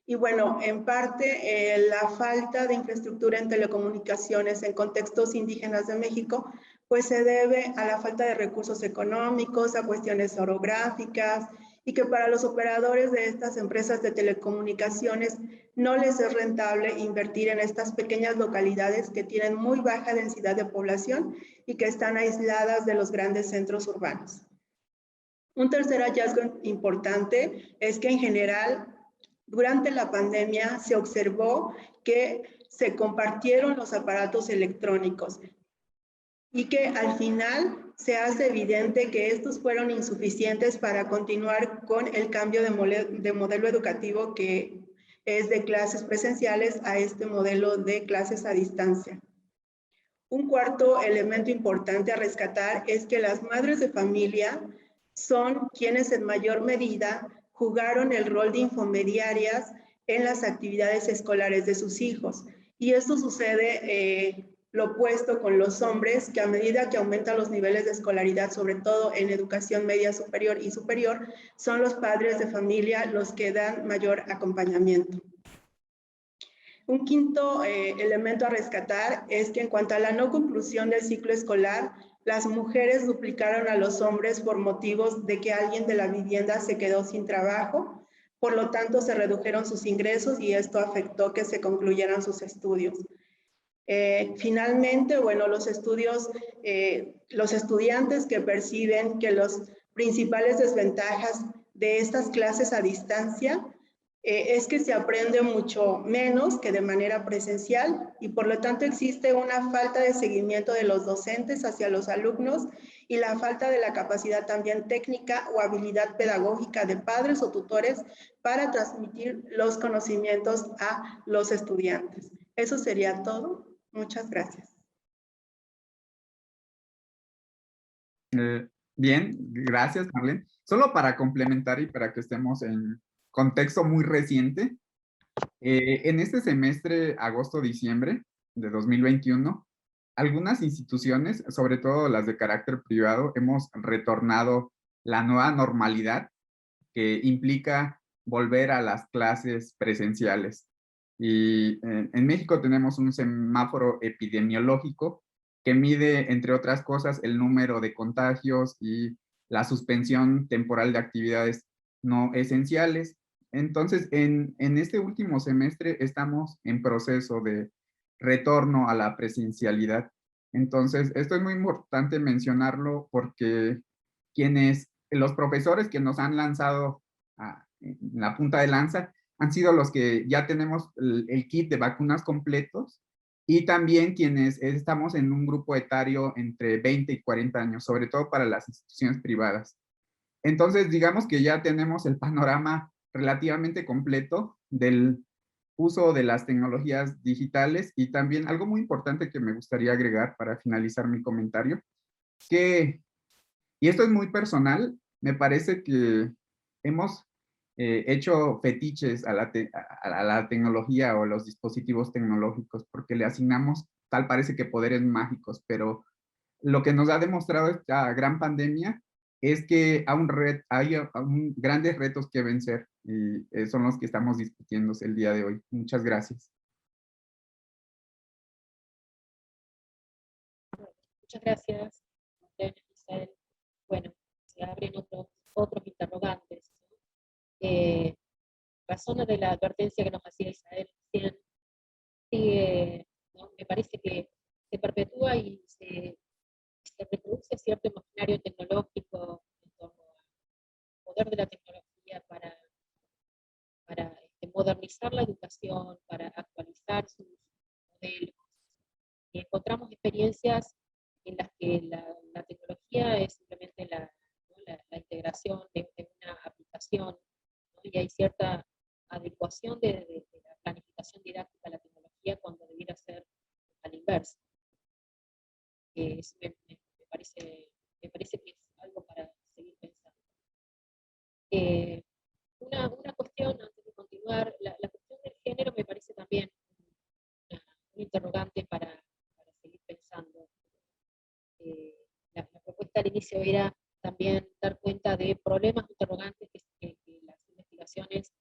Y bueno, en parte, la falta de infraestructura en telecomunicaciones en contextos indígenas de México, pues se debe a la falta de recursos económicos, a cuestiones orográficas, y que para los operadores de estas empresas de telecomunicaciones no les es rentable invertir en estas pequeñas localidades que tienen muy baja densidad de población y que están aisladas de los grandes centros urbanos. Un tercer hallazgo importante es que en general, durante la pandemia se observó que se compartieron los aparatos electrónicos y que al final se hace evidente que estos fueron insuficientes para continuar con el cambio de modelo educativo que es de clases presenciales a este modelo de clases a distancia. Un cuarto elemento importante a rescatar es que las madres de familia son quienes en mayor medida jugaron el rol de infomediarias en las actividades escolares de sus hijos. Y esto sucede lo opuesto con los hombres, que a medida que aumentan los niveles de escolaridad, sobre todo en educación media superior y superior, son los padres de familia los que dan mayor acompañamiento. Un quinto elemento a rescatar es que en cuanto a la no conclusión del ciclo escolar, las mujeres duplicaron a los hombres por motivos de que alguien de la vivienda se quedó sin trabajo, por lo tanto se redujeron sus ingresos y esto afectó que se concluyeran sus estudios. Finalmente, bueno, los estudiantes que perciben que las principales desventajas de estas clases a distancia es que se aprende mucho menos que de manera presencial y por lo tanto existe una falta de seguimiento de los docentes hacia los alumnos y la falta de la capacidad también técnica o habilidad pedagógica de padres o tutores para transmitir los conocimientos a los estudiantes. Eso sería todo. Muchas gracias. Bien, gracias, Marlene. Solo para complementar y para que estemos en contexto muy reciente, en este semestre, agosto-diciembre de 2021, algunas instituciones, sobre todo las de carácter privado, hemos retornado la nueva normalidad que implica volver a las clases presenciales. Y en México tenemos un semáforo epidemiológico que mide, entre otras cosas, el número de contagios y la suspensión temporal de actividades no esenciales. Entonces, en este último semestre estamos en proceso de retorno a la presencialidad. Entonces, esto es muy importante mencionarlo porque los profesores que nos han lanzado en la punta de lanza han sido los que ya tenemos el kit de vacunas completos y también quienes estamos en un grupo etario entre 20 y 40 años, sobre todo para las instituciones privadas. Entonces, digamos que ya tenemos el panorama relativamente completo del uso de las tecnologías digitales y también algo muy importante que me gustaría agregar para finalizar mi comentario, y esto es muy personal, me parece que hemos hecho fetiches a la tecnología o a los dispositivos tecnológicos porque le asignamos, tal parece que poderes mágicos, pero lo que nos ha demostrado esta gran pandemia es que hay grandes retos que vencer y son los que estamos discutiendo el día de hoy. Muchas gracias. Muchas gracias, Isabel. Bueno, se abren otros interrogantes. Razón de la advertencia que nos hacía Isabel recién, ¿no? Me parece que se perpetúa y se reproduce cierto imaginario tecnológico en torno al poder de la tecnología para modernizar la educación, para actualizar sus modelos. Y encontramos experiencias en las que la tecnología es y hay cierta adecuación de la planificación didáctica a la tecnología cuando debiera ser a la inversa. Eso me parece que es algo para seguir pensando. Una cuestión, antes de continuar, la cuestión del género me parece también un interrogante para seguir pensando. La propuesta al inicio era también dar cuenta de problemas interrogantes que las investigaciones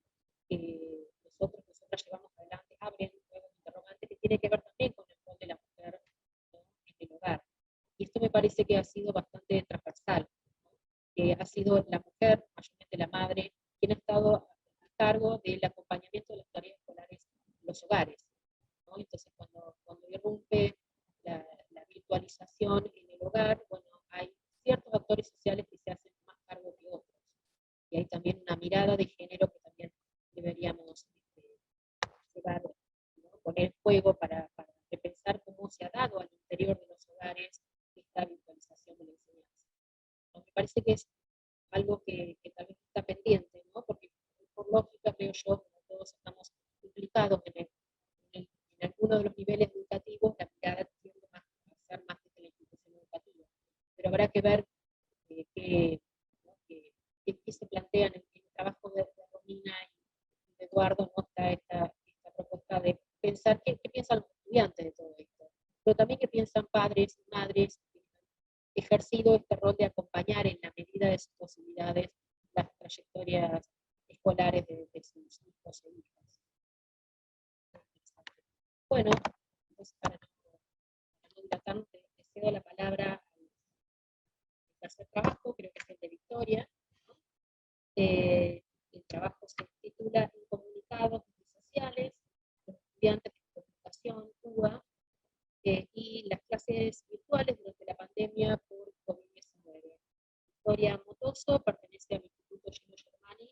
que nosotras llevamos adelante abren nuevos interrogantes que tienen que ver también con el rol de la mujer, ¿no?, en el hogar. Y esto me parece que ha sido bastante transversal, ¿no?, que ha sido la mujer, mayormente la madre, quien ha estado a cargo del acompañamiento de las tareas escolares en los hogares, ¿no? Entonces, cuando irrumpe la virtualización en el hogar, bueno, hay ciertos actores sociales que se hacen más cargo que otros. Y hay también una mirada de género que también deberíamos llevar, ¿no?, poner en juego para repensar cómo se ha dado al interior de los hogares esta virtualización de la enseñanza. ¿No? Me parece que es algo que también está pendiente, ¿no? Porque por lógica, creo yo, como todos estamos implicados en alguno de los niveles educativos, la mirada tiende a ser más desde la institución educativa. Pero habrá que ver qué se plantea en el trabajo de Romina y de Eduardo, ¿no? Está esta propuesta de pensar qué piensan los estudiantes de todo esto, pero también qué piensan padres y madres que han ejercido este rol de acompañar en la medida de sus posibilidades las trayectorias escolares de sus hijos e hijas. Bueno, entonces para no dilatarnos, le cedo la palabra al tercer trabajo, creo que es el de Victoria, ¿no? El trabajo se titula Incomunicados sociales, los estudiantes de comunicación, CUA, y las clases virtuales durante la pandemia por COVID-19. Victoria Motoso pertenece al Instituto Gino Germani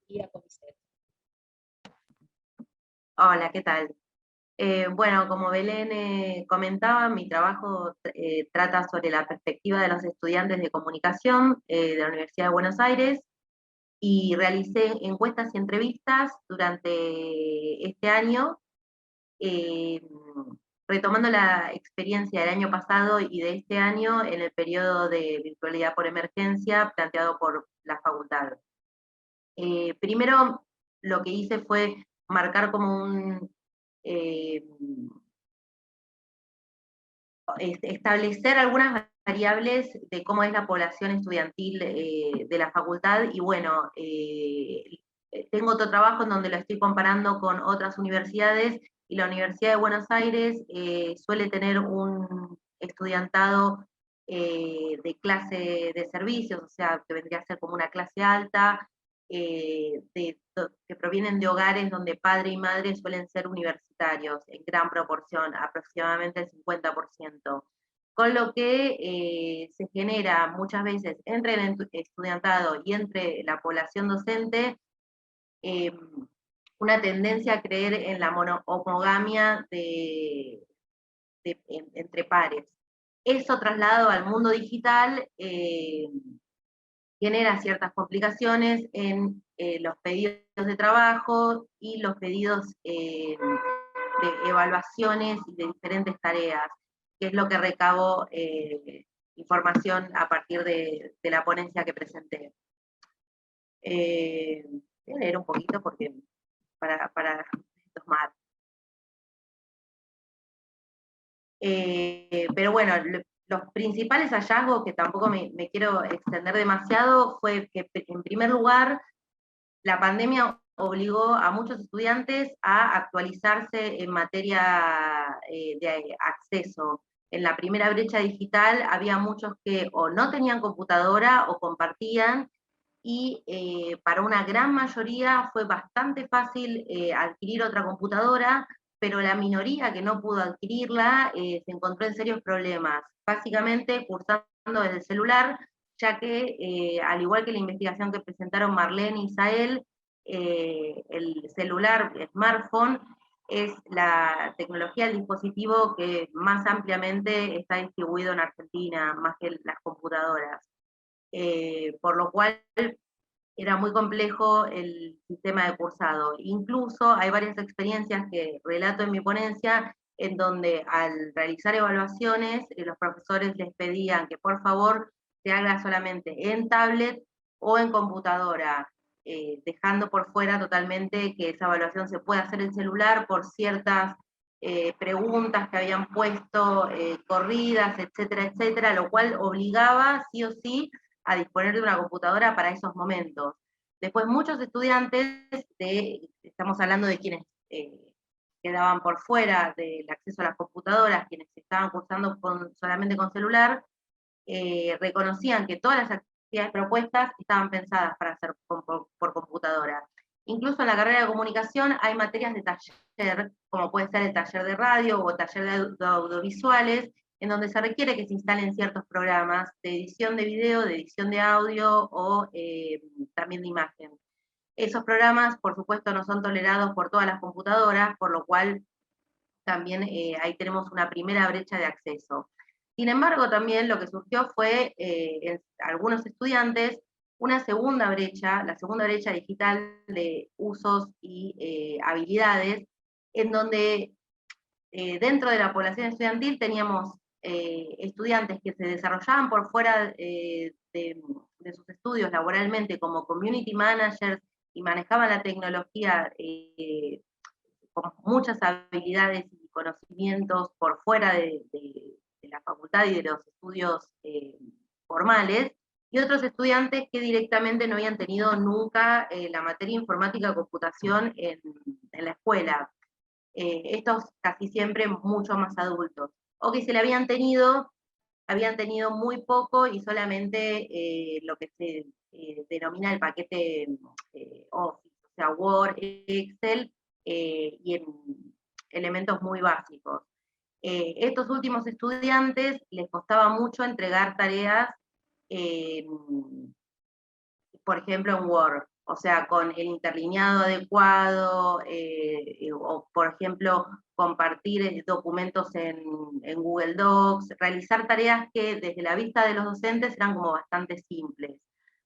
y a CONICET. Hola, ¿qué tal? Bueno, como Belén comentaba, mi trabajo trata sobre la perspectiva de los estudiantes de comunicación de la Universidad de Buenos Aires, y realicé encuestas y entrevistas durante este año, retomando la experiencia del año pasado y de este año en el periodo de virtualidad por emergencia planteado por la facultad. Primero, lo que hice fue marcar como establecer algunas variables de cómo es la población estudiantil de la facultad, y bueno, tengo otro trabajo en donde lo estoy comparando con otras universidades, y la Universidad de Buenos Aires suele tener un estudiantado de clase de servicios, o sea, que vendría a ser como una clase alta, que provienen de hogares donde padre y madre suelen ser universitarios en gran proporción, aproximadamente el 50%. Con lo que se genera muchas veces entre el estudiantado y entre la población docente una tendencia a creer en la homogamia entre pares. Eso trasladado al mundo digital genera ciertas complicaciones en los pedidos de trabajo y los pedidos de evaluaciones y de diferentes tareas, que es lo que recabo información a partir de la ponencia que presenté. Voy a leer un poquito porque para tomar. Pero bueno, los principales hallazgos, que tampoco me quiero extender demasiado, fue que en primer lugar la pandemia obligó a muchos estudiantes a actualizarse en materia de acceso. En la primera brecha digital había muchos que o no tenían computadora o compartían, y para una gran mayoría fue bastante fácil adquirir otra computadora, pero la minoría que no pudo adquirirla se encontró en serios problemas, básicamente cursando desde el celular, ya que al igual que la investigación que presentaron Marlene y Isael, el celular, el smartphone, es la tecnología del dispositivo que más ampliamente está distribuido en Argentina, más que las computadoras. Por lo cual era muy complejo el sistema de cursado. Incluso hay varias experiencias que relato en mi ponencia, en donde al realizar evaluaciones, los profesores les pedían que por favor se haga solamente en tablet o en computadora, dejando por fuera totalmente que esa evaluación se pueda hacer en celular por ciertas preguntas que habían puesto, corridas, etcétera, etcétera, lo cual obligaba sí o sí a disponer de una computadora para esos momentos. Después muchos estudiantes, estamos hablando de quienes quedaban por fuera del acceso a las computadoras, quienes estaban cursando solamente con celular, reconocían que todas las actividades propuestas estaban pensadas para hacer por computadora. Incluso en la carrera de comunicación hay materias de taller, como puede ser el taller de radio o taller de audiovisuales, en donde se requiere que se instalen ciertos programas de edición de video, de edición de audio o también de imagen. Esos programas, por supuesto, no son tolerados por todas las computadoras, por lo cual también ahí tenemos una primera brecha de acceso. Sin embargo, también lo que surgió fue en algunos estudiantes una segunda brecha, la segunda brecha digital de usos y habilidades, en donde dentro de la población estudiantil teníamos estudiantes que se desarrollaban por fuera de sus estudios laboralmente como community managers y manejaban la tecnología con muchas habilidades y conocimientos por fuera de la facultad y de los estudios formales, y otros estudiantes que directamente no habían tenido nunca la materia informática o computación en la escuela. Estos casi siempre mucho más adultos, o que se le habían tenido muy poco y solamente lo que se denomina el paquete Office, o sea, Word, Excel, y en elementos muy básicos. Estos últimos estudiantes les costaba mucho entregar tareas, por ejemplo, en Word, o sea, con el interlineado adecuado, o por ejemplo, compartir documentos en Google Docs, realizar tareas que desde la vista de los docentes eran como bastante simples.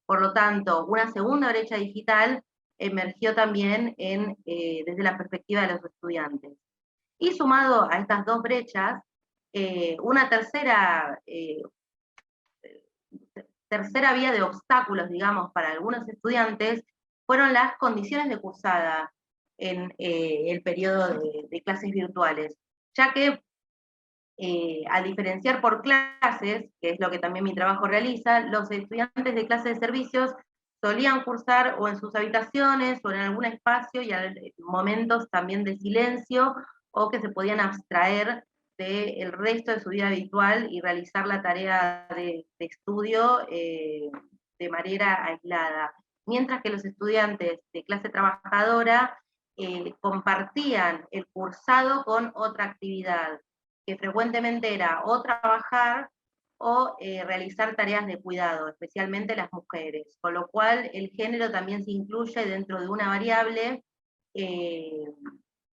Por lo tanto, una segunda brecha digital emergió también desde la perspectiva de los estudiantes. Y sumado a estas dos brechas, una tercera vía de obstáculos, digamos, para algunos estudiantes, fueron las condiciones de cursada en el periodo de clases virtuales, ya que al diferenciar por clases, que es lo que también mi trabajo realiza, los estudiantes de clases de servicios solían cursar o en sus habitaciones o en algún espacio y en momentos también de silencio, o que se podían abstraer del resto de su vida habitual y realizar la tarea de estudio de manera aislada. Mientras que los estudiantes de clase trabajadora compartían el cursado con otra actividad, que frecuentemente era o trabajar o realizar tareas de cuidado, especialmente las mujeres, con lo cual el género también se incluye dentro de una variable,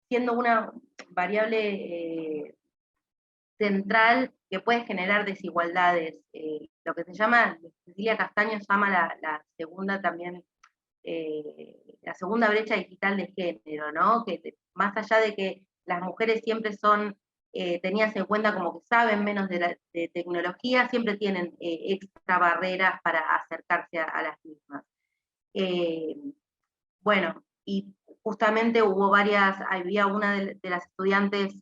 siendo una variable central que puede generar desigualdades, lo que se llama, Cecilia Castaño llama la segunda también, la segunda brecha digital de género, ¿no? Que más allá de que las mujeres siempre son tenidas en cuenta como que saben menos de tecnología, siempre tienen extra barreras para acercarse a las mismas. Bueno, y justamente había una de las estudiantes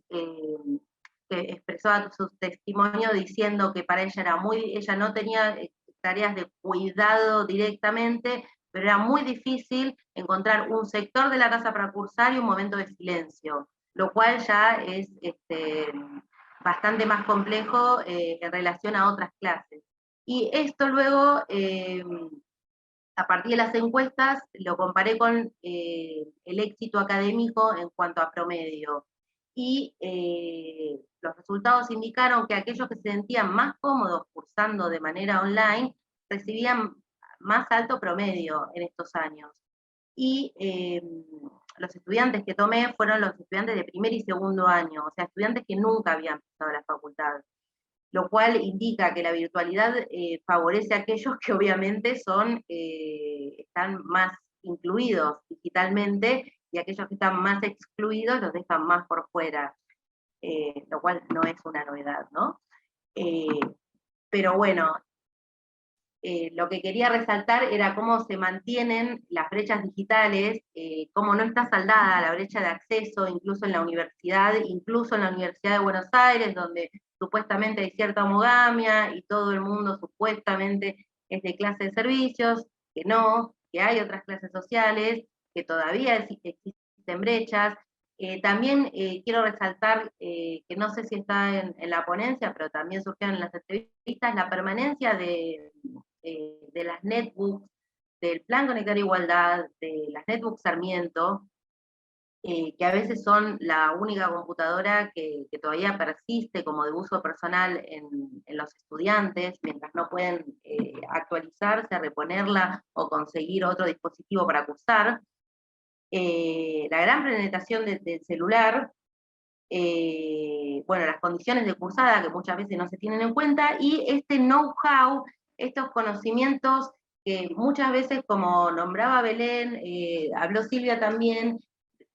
que expresaba su testimonio diciendo que para ella no tenía tareas de cuidado directamente, pero era muy difícil encontrar un sector de la casa para cursar y un momento de silencio, lo cual ya es bastante más complejo en relación a otras clases. Y esto luego, a partir de las encuestas, lo comparé con el éxito académico en cuanto a promedio. Y los resultados indicaron que aquellos que se sentían más cómodos cursando de manera online recibían más alto promedio en estos años. Y los estudiantes que tomé fueron los estudiantes de primer y segundo año, o sea, estudiantes que nunca habían empezado la facultad. lo cual indica que la virtualidad favorece a aquellos que obviamente están más incluidos digitalmente, y aquellos que están más excluidos los dejan más por fuera, lo cual no es una novedad, ¿no? Pero bueno, lo que quería resaltar era cómo se mantienen las brechas digitales, cómo no está saldada la brecha de acceso, incluso en la Universidad de Buenos Aires, donde supuestamente hay cierta homogamia y todo el mundo supuestamente es de clase de servicios, que no, que hay otras clases sociales, que todavía existen brechas. También quiero resaltar, que no sé si está en la ponencia, pero también surgieron en las entrevistas, la permanencia de las netbooks, del Plan Conectar Igualdad, de las netbooks Sarmiento, que a veces son la única computadora que todavía persiste como de uso personal en los estudiantes, mientras no pueden actualizarse, reponerla o conseguir otro dispositivo para cursar. La gran penetración del celular, bueno, las condiciones de cursada que muchas veces no se tienen en cuenta, y este know-how, estos conocimientos que muchas veces, como nombraba Belén, habló Silvia también,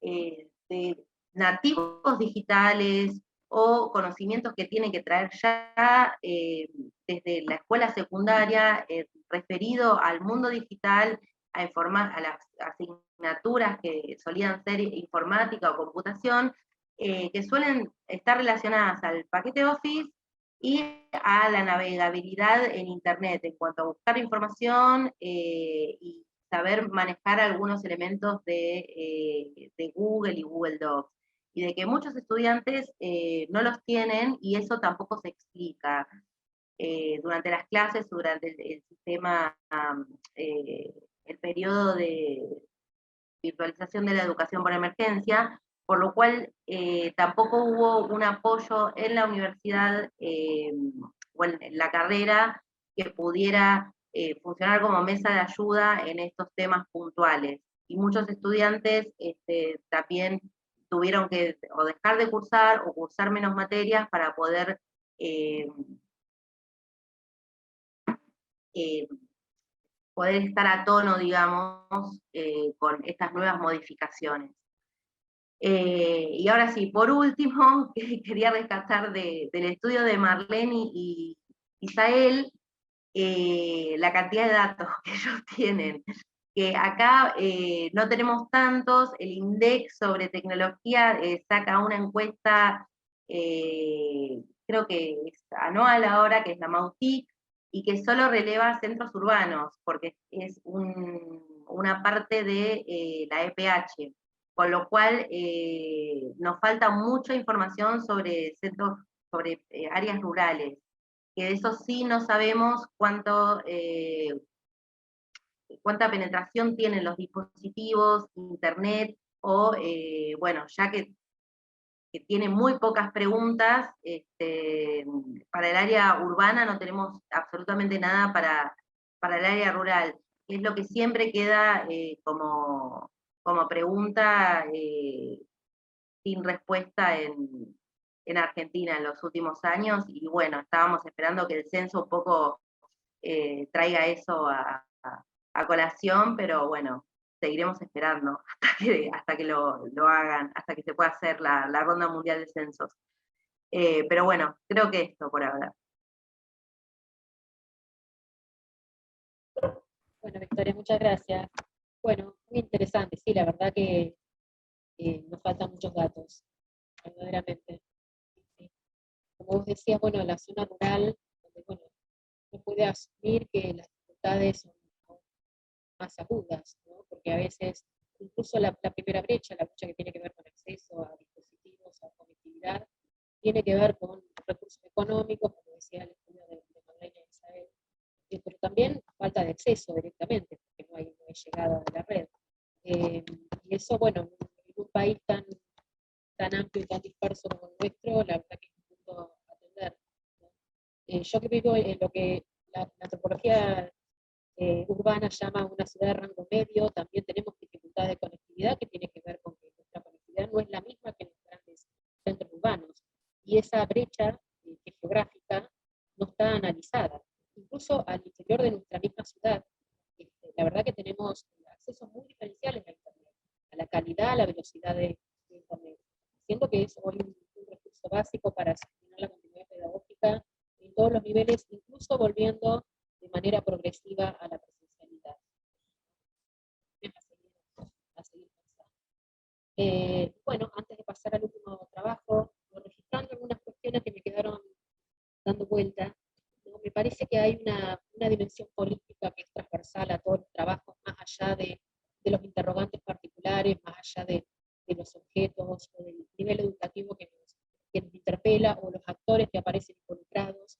de nativos digitales o conocimientos que tienen que traer ya desde la escuela secundaria, referido al mundo digital, a las asignaturas que solían ser informática o computación, que suelen estar relacionadas al paquete Office y a la navegabilidad en Internet, en cuanto a buscar información y saber manejar algunos elementos de Google y Google Docs. Y de que muchos estudiantes no los tienen, y eso tampoco se explica. Durante las clases, durante el sistema, el periodo de virtualización de la educación por emergencia, por lo cual tampoco hubo un apoyo en la universidad o en la carrera que pudiera funcionar como mesa de ayuda en estos temas puntuales. Y muchos estudiantes también tuvieron que o dejar de cursar o cursar menos materias para poder poder estar a tono, digamos, con estas nuevas modificaciones. Y ahora sí, por último, quería rescatar del estudio de Marlene y Isael la cantidad de datos que ellos tienen, que acá no tenemos tantos. El INDEC sobre tecnología saca una encuesta, creo que es anual ahora, que es la MAUTIC, y que solo releva centros urbanos, porque es una parte de la EPH, con lo cual nos falta mucha información sobre centros, sobre áreas rurales, que de eso sí no sabemos cuánta penetración tienen los dispositivos, internet, o bueno, ya que tiene muy pocas preguntas, para el área urbana no tenemos absolutamente nada para el área rural, que es lo que siempre queda como pregunta sin respuesta en Argentina en los últimos años. Y bueno, estábamos esperando que el censo un poco traiga eso a colación, pero bueno, seguiremos esperando hasta que lo hagan, hasta que se pueda hacer la ronda mundial de censos. Pero bueno, creo que esto por ahora. Bueno, Victoria, muchas gracias. Bueno, muy interesante, sí, la verdad que nos faltan muchos datos, verdaderamente. Sí. Como vos decías, bueno, la zona rural, donde, bueno, uno puede asumir que las dificultades son más agudas, ¿no? Porque a veces, incluso la primera brecha, la brecha que tiene que ver con acceso a dispositivos, a conectividad, tiene que ver con recursos económicos, como decía el estudio de Magdalena y Isabel, pero también falta de acceso directamente, porque no hay llegada de la red. Y eso, bueno, en un país tan amplio y tan disperso como el nuestro, la verdad que es un punto a atender, ¿no? Yo que vivo en lo que la antropología urbana llama una ciudad de rango medio, también tenemos dificultades de conectividad que tiene que ver con que nuestra conectividad no es la misma que en los grandes centros urbanos. Y esa brecha geográfica calidad, la velocidad de Internet. Siento que es hoy un recurso básico para sostener la continuidad pedagógica en todos los niveles, incluso volviendo de manera progresiva a la presencialidad. A seguir pensando. Bueno, antes de pasar al último trabajo, registrando algunas cuestiones que me quedaron dando vuelta, ¿no? Me parece que hay una dimensión política que es transversal a todos los trabajos, más allá de los interrogantes particulares, más allá de los objetos o del nivel educativo que nos interpela, o los actores que aparecen involucrados.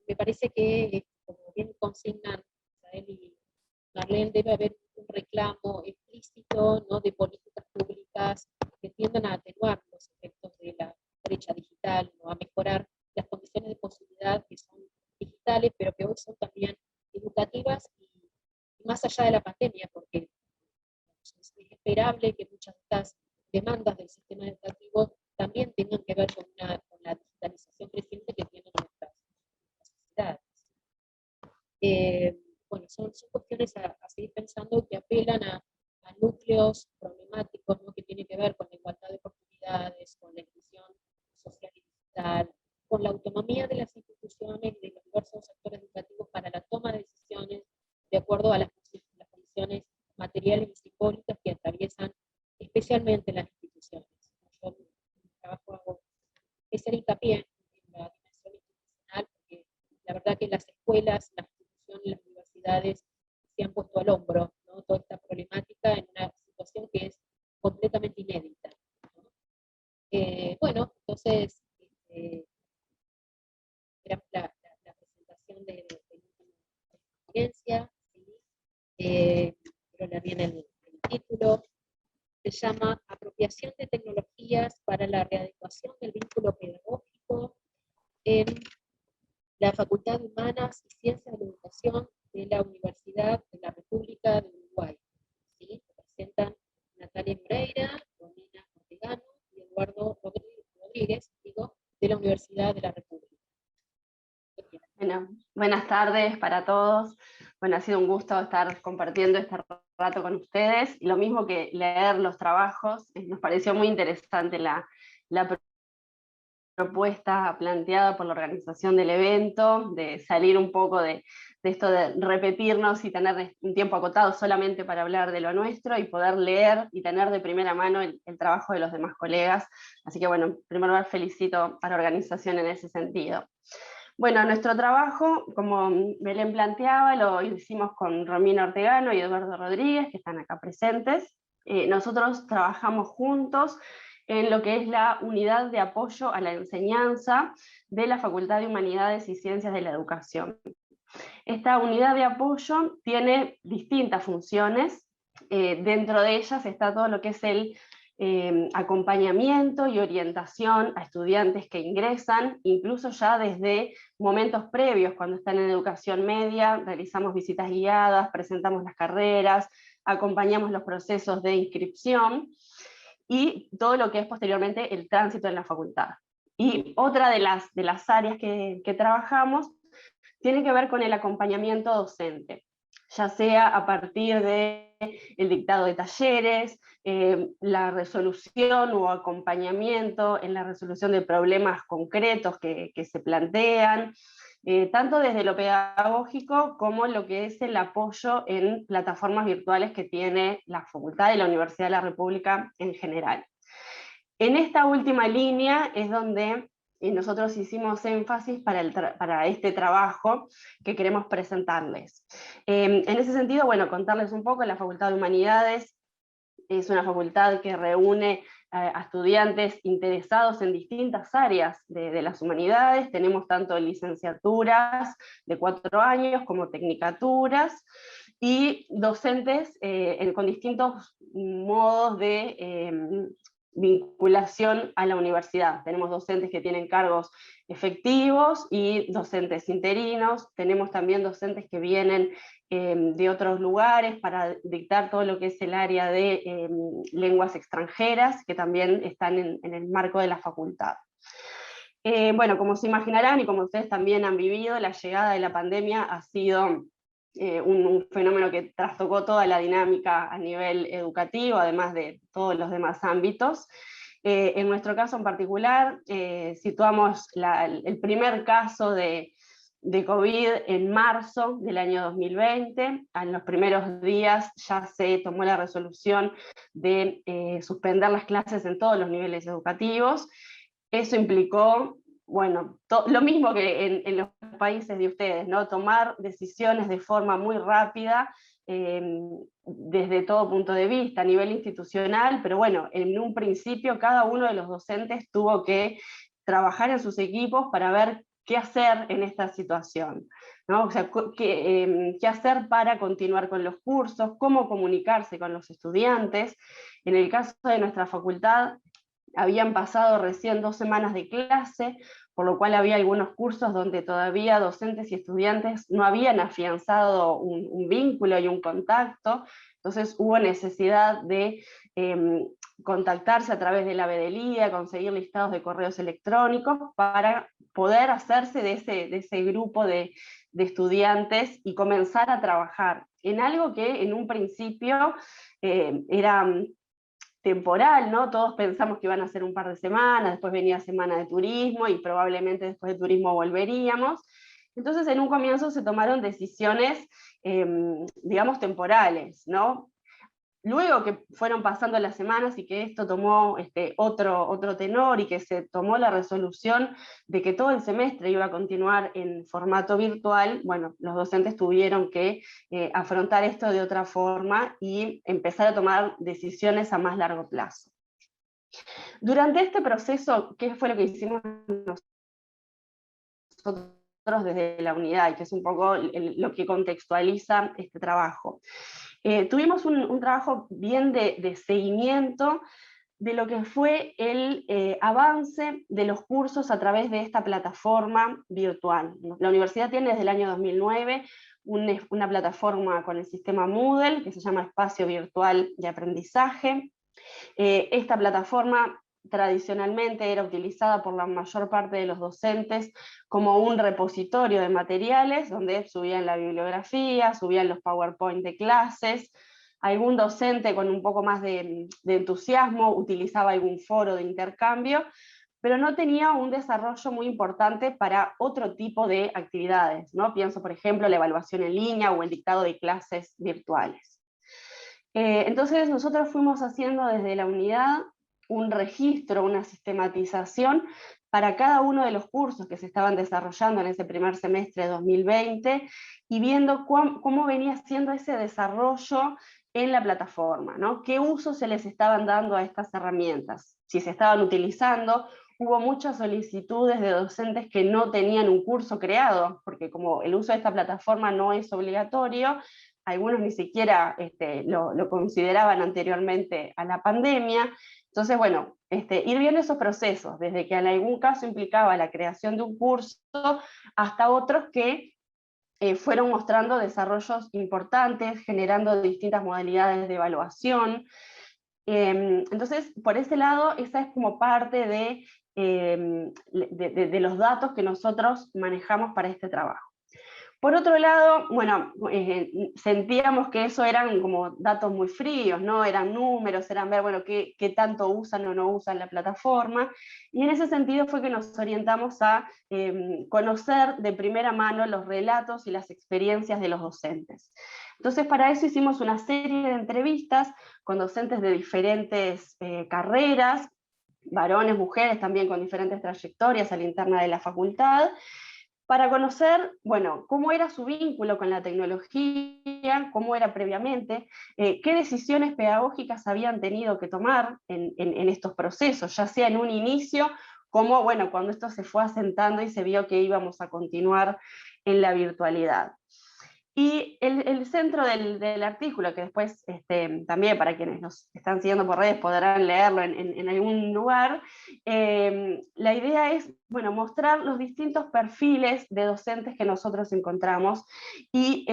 Me parece que, como bien consignan Isael y Marlene, debe haber un reclamo explícito, ¿no?, de políticas públicas que tiendan a atenuar los efectos de la brecha digital, ¿no?, a mejorar las condiciones de posibilidad que son digitales, pero que hoy son también educativas y más allá de la pandemia, porque es esperable que muchas de estas demandas del sistema educativo también tengan que ver con la digitalización creciente que tienen nuestras sociedades. Bueno, son cuestiones a seguir pensando que apelan a núcleos problemáticos, ¿no?, que tienen que ver con la igualdad de oportunidades, con la inclusión social y digital, con la autonomía de las instituciones y de los diversos actores educativos para la toma de decisiones de acuerdo a las condiciones materiales y simbólicas que atraviesan especialmente las instituciones. Yo en mi trabajo hago ese hincapié en la dimensión institucional, porque la verdad que las escuelas, las instituciones, las universidades se han puesto al hombro, ¿no?, toda esta problemática en una situación que es completamente inédita, ¿no? Bueno, entonces, era la presentación de la experiencia, ¿sí? Pero leer bien el título. Se llama Apropiación de tecnologías para la readecuación del vínculo pedagógico en la Facultad de Humanas y Ciencias de la Educación de la Universidad de la República de Uruguay. ¿Sí? Representan Natalia Moreira, Romina Ortegano y Eduardo Rodríguez, de la Universidad de la República. Bueno, buenas tardes para todos. Bueno, ha sido un gusto estar compartiendo este rato con ustedes. Y lo mismo que leer los trabajos, nos pareció muy interesante la propuesta planteada por la organización del evento, de salir un poco de esto de repetirnos y tener un tiempo acotado solamente para hablar de lo nuestro y poder leer y tener de primera mano el trabajo de los demás colegas. Así que bueno, en primer lugar felicito a la organización en ese sentido. Bueno, nuestro trabajo, como Belén planteaba, lo hicimos con Romina Ortegano y Eduardo Rodríguez, que están acá presentes. Nosotros trabajamos juntos en lo que es la unidad de apoyo a la enseñanza de la Facultad de Humanidades y Ciencias de la Educación. Esta unidad de apoyo tiene distintas funciones. Dentro de ellas está todo lo que es el acompañamiento y orientación a estudiantes que ingresan, incluso ya desde momentos previos, cuando están en educación media, realizamos visitas guiadas, presentamos las carreras, acompañamos los procesos de inscripción, y todo lo que es posteriormente el tránsito en la facultad. Y otra de las áreas que trabajamos tiene que ver con el acompañamiento docente, ya sea a partir del dictado de talleres, la resolución o acompañamiento en la resolución de problemas concretos que se plantean, tanto desde lo pedagógico como lo que es el apoyo en plataformas virtuales que tiene la Facultad y la Universidad de la República en general. En esta última línea es donde nosotros hicimos énfasis para este trabajo que queremos presentarles. En ese sentido, bueno, contarles un poco, la Facultad de Humanidades es una facultad que reúne a estudiantes interesados en distintas áreas de las humanidades. Tenemos tanto licenciaturas de 4 años como tecnicaturas, y docentes con distintos modos de vinculación a la universidad. Tenemos docentes que tienen cargos efectivos y docentes interinos. Tenemos también docentes que vienen de otros lugares para dictar todo lo que es el área de lenguas extranjeras, que también están en el marco de la facultad. Bueno, como se imaginarán y como ustedes también han vivido, la llegada de la pandemia ha sido un fenómeno que trastocó toda la dinámica a nivel educativo, además de todos los demás ámbitos. En nuestro caso en particular, situamos el primer caso de COVID en marzo del año 2020. En los primeros días ya se tomó la resolución de suspender las clases en todos los niveles educativos. Eso implicó, bueno, lo mismo que en los países de ustedes, ¿no? Tomar decisiones de forma muy rápida, desde todo punto de vista, a nivel institucional, pero bueno, en un principio cada uno de los docentes tuvo que trabajar en sus equipos para ver qué hacer en esta situación, ¿no? O sea, qué hacer para continuar con los cursos, cómo comunicarse con los estudiantes. En el caso de nuestra facultad, habían pasado recién 2 semanas de clase, por lo cual había algunos cursos donde todavía docentes y estudiantes no habían afianzado un vínculo y un contacto, entonces hubo necesidad de contactarse a través de la vedelía, conseguir listados de correos electrónicos para poder hacerse de ese grupo de estudiantes y comenzar a trabajar en algo que en un principio era temporal, ¿no? Todos pensamos que iban a ser un par de semanas, después venía semana de turismo y probablemente después de turismo volveríamos. Entonces en un comienzo se tomaron decisiones, digamos, temporales, ¿no? Luego que fueron pasando las semanas y que esto tomó otro tenor y que se tomó la resolución de que todo el semestre iba a continuar en formato virtual, bueno, los docentes tuvieron que afrontar esto de otra forma y empezar a tomar decisiones a más largo plazo. Durante este proceso, ¿qué fue lo que hicimos nosotros desde la unidad? Y que es un poco lo que contextualiza este trabajo. Tuvimos un trabajo bien de seguimiento de lo que fue el avance de los cursos a través de esta plataforma virtual. La universidad tiene desde el año 2009 una plataforma con el sistema Moodle que se llama Espacio Virtual de Aprendizaje. Esta plataforma tradicionalmente era utilizada por la mayor parte de los docentes como un repositorio de materiales, donde subían la bibliografía, subían los PowerPoint de clases. Algún docente con un poco más de entusiasmo utilizaba algún foro de intercambio, pero no tenía un desarrollo muy importante para otro tipo de actividades, ¿no? Pienso, por ejemplo, la evaluación en línea o el dictado de clases virtuales. Entonces nosotros fuimos haciendo desde la unidad un registro, una sistematización para cada uno de los cursos que se estaban desarrollando en ese primer semestre de 2020 y viendo cómo venía siendo ese desarrollo en la plataforma, ¿no? ¿Qué uso se les estaban dando a estas herramientas? Si se estaban utilizando. Hubo muchas solicitudes de docentes que no tenían un curso creado, porque como el uso de esta plataforma no es obligatorio, algunos ni siquiera lo consideraban anteriormente a la pandemia. Entonces, bueno, ir viendo esos procesos, desde que en algún caso implicaba la creación de un curso, hasta otros que fueron mostrando desarrollos importantes, generando distintas modalidades de evaluación. Entonces, por ese lado, esa es como parte de los datos que nosotros manejamos para este trabajo. Por otro lado, bueno, sentíamos que eso eran como datos muy fríos, ¿no? Eran números, eran ver, bueno, qué tanto usan o no usan la plataforma, y en ese sentido fue que nos orientamos a conocer de primera mano los relatos y las experiencias de los docentes. Entonces, para eso hicimos una serie de entrevistas con docentes de diferentes carreras, varones, mujeres, también con diferentes trayectorias a la interna de la facultad, para conocer, bueno, cómo era su vínculo con la tecnología, cómo era previamente, qué decisiones pedagógicas habían tenido que tomar en estos procesos, ya sea en un inicio, como, bueno, cuando esto se fue asentando y se vio que íbamos a continuar en la virtualidad. Y el centro del artículo, que después también para quienes nos están siguiendo por redes podrán leerlo en algún lugar, la idea es, bueno, mostrar los distintos perfiles de docentes que nosotros encontramos y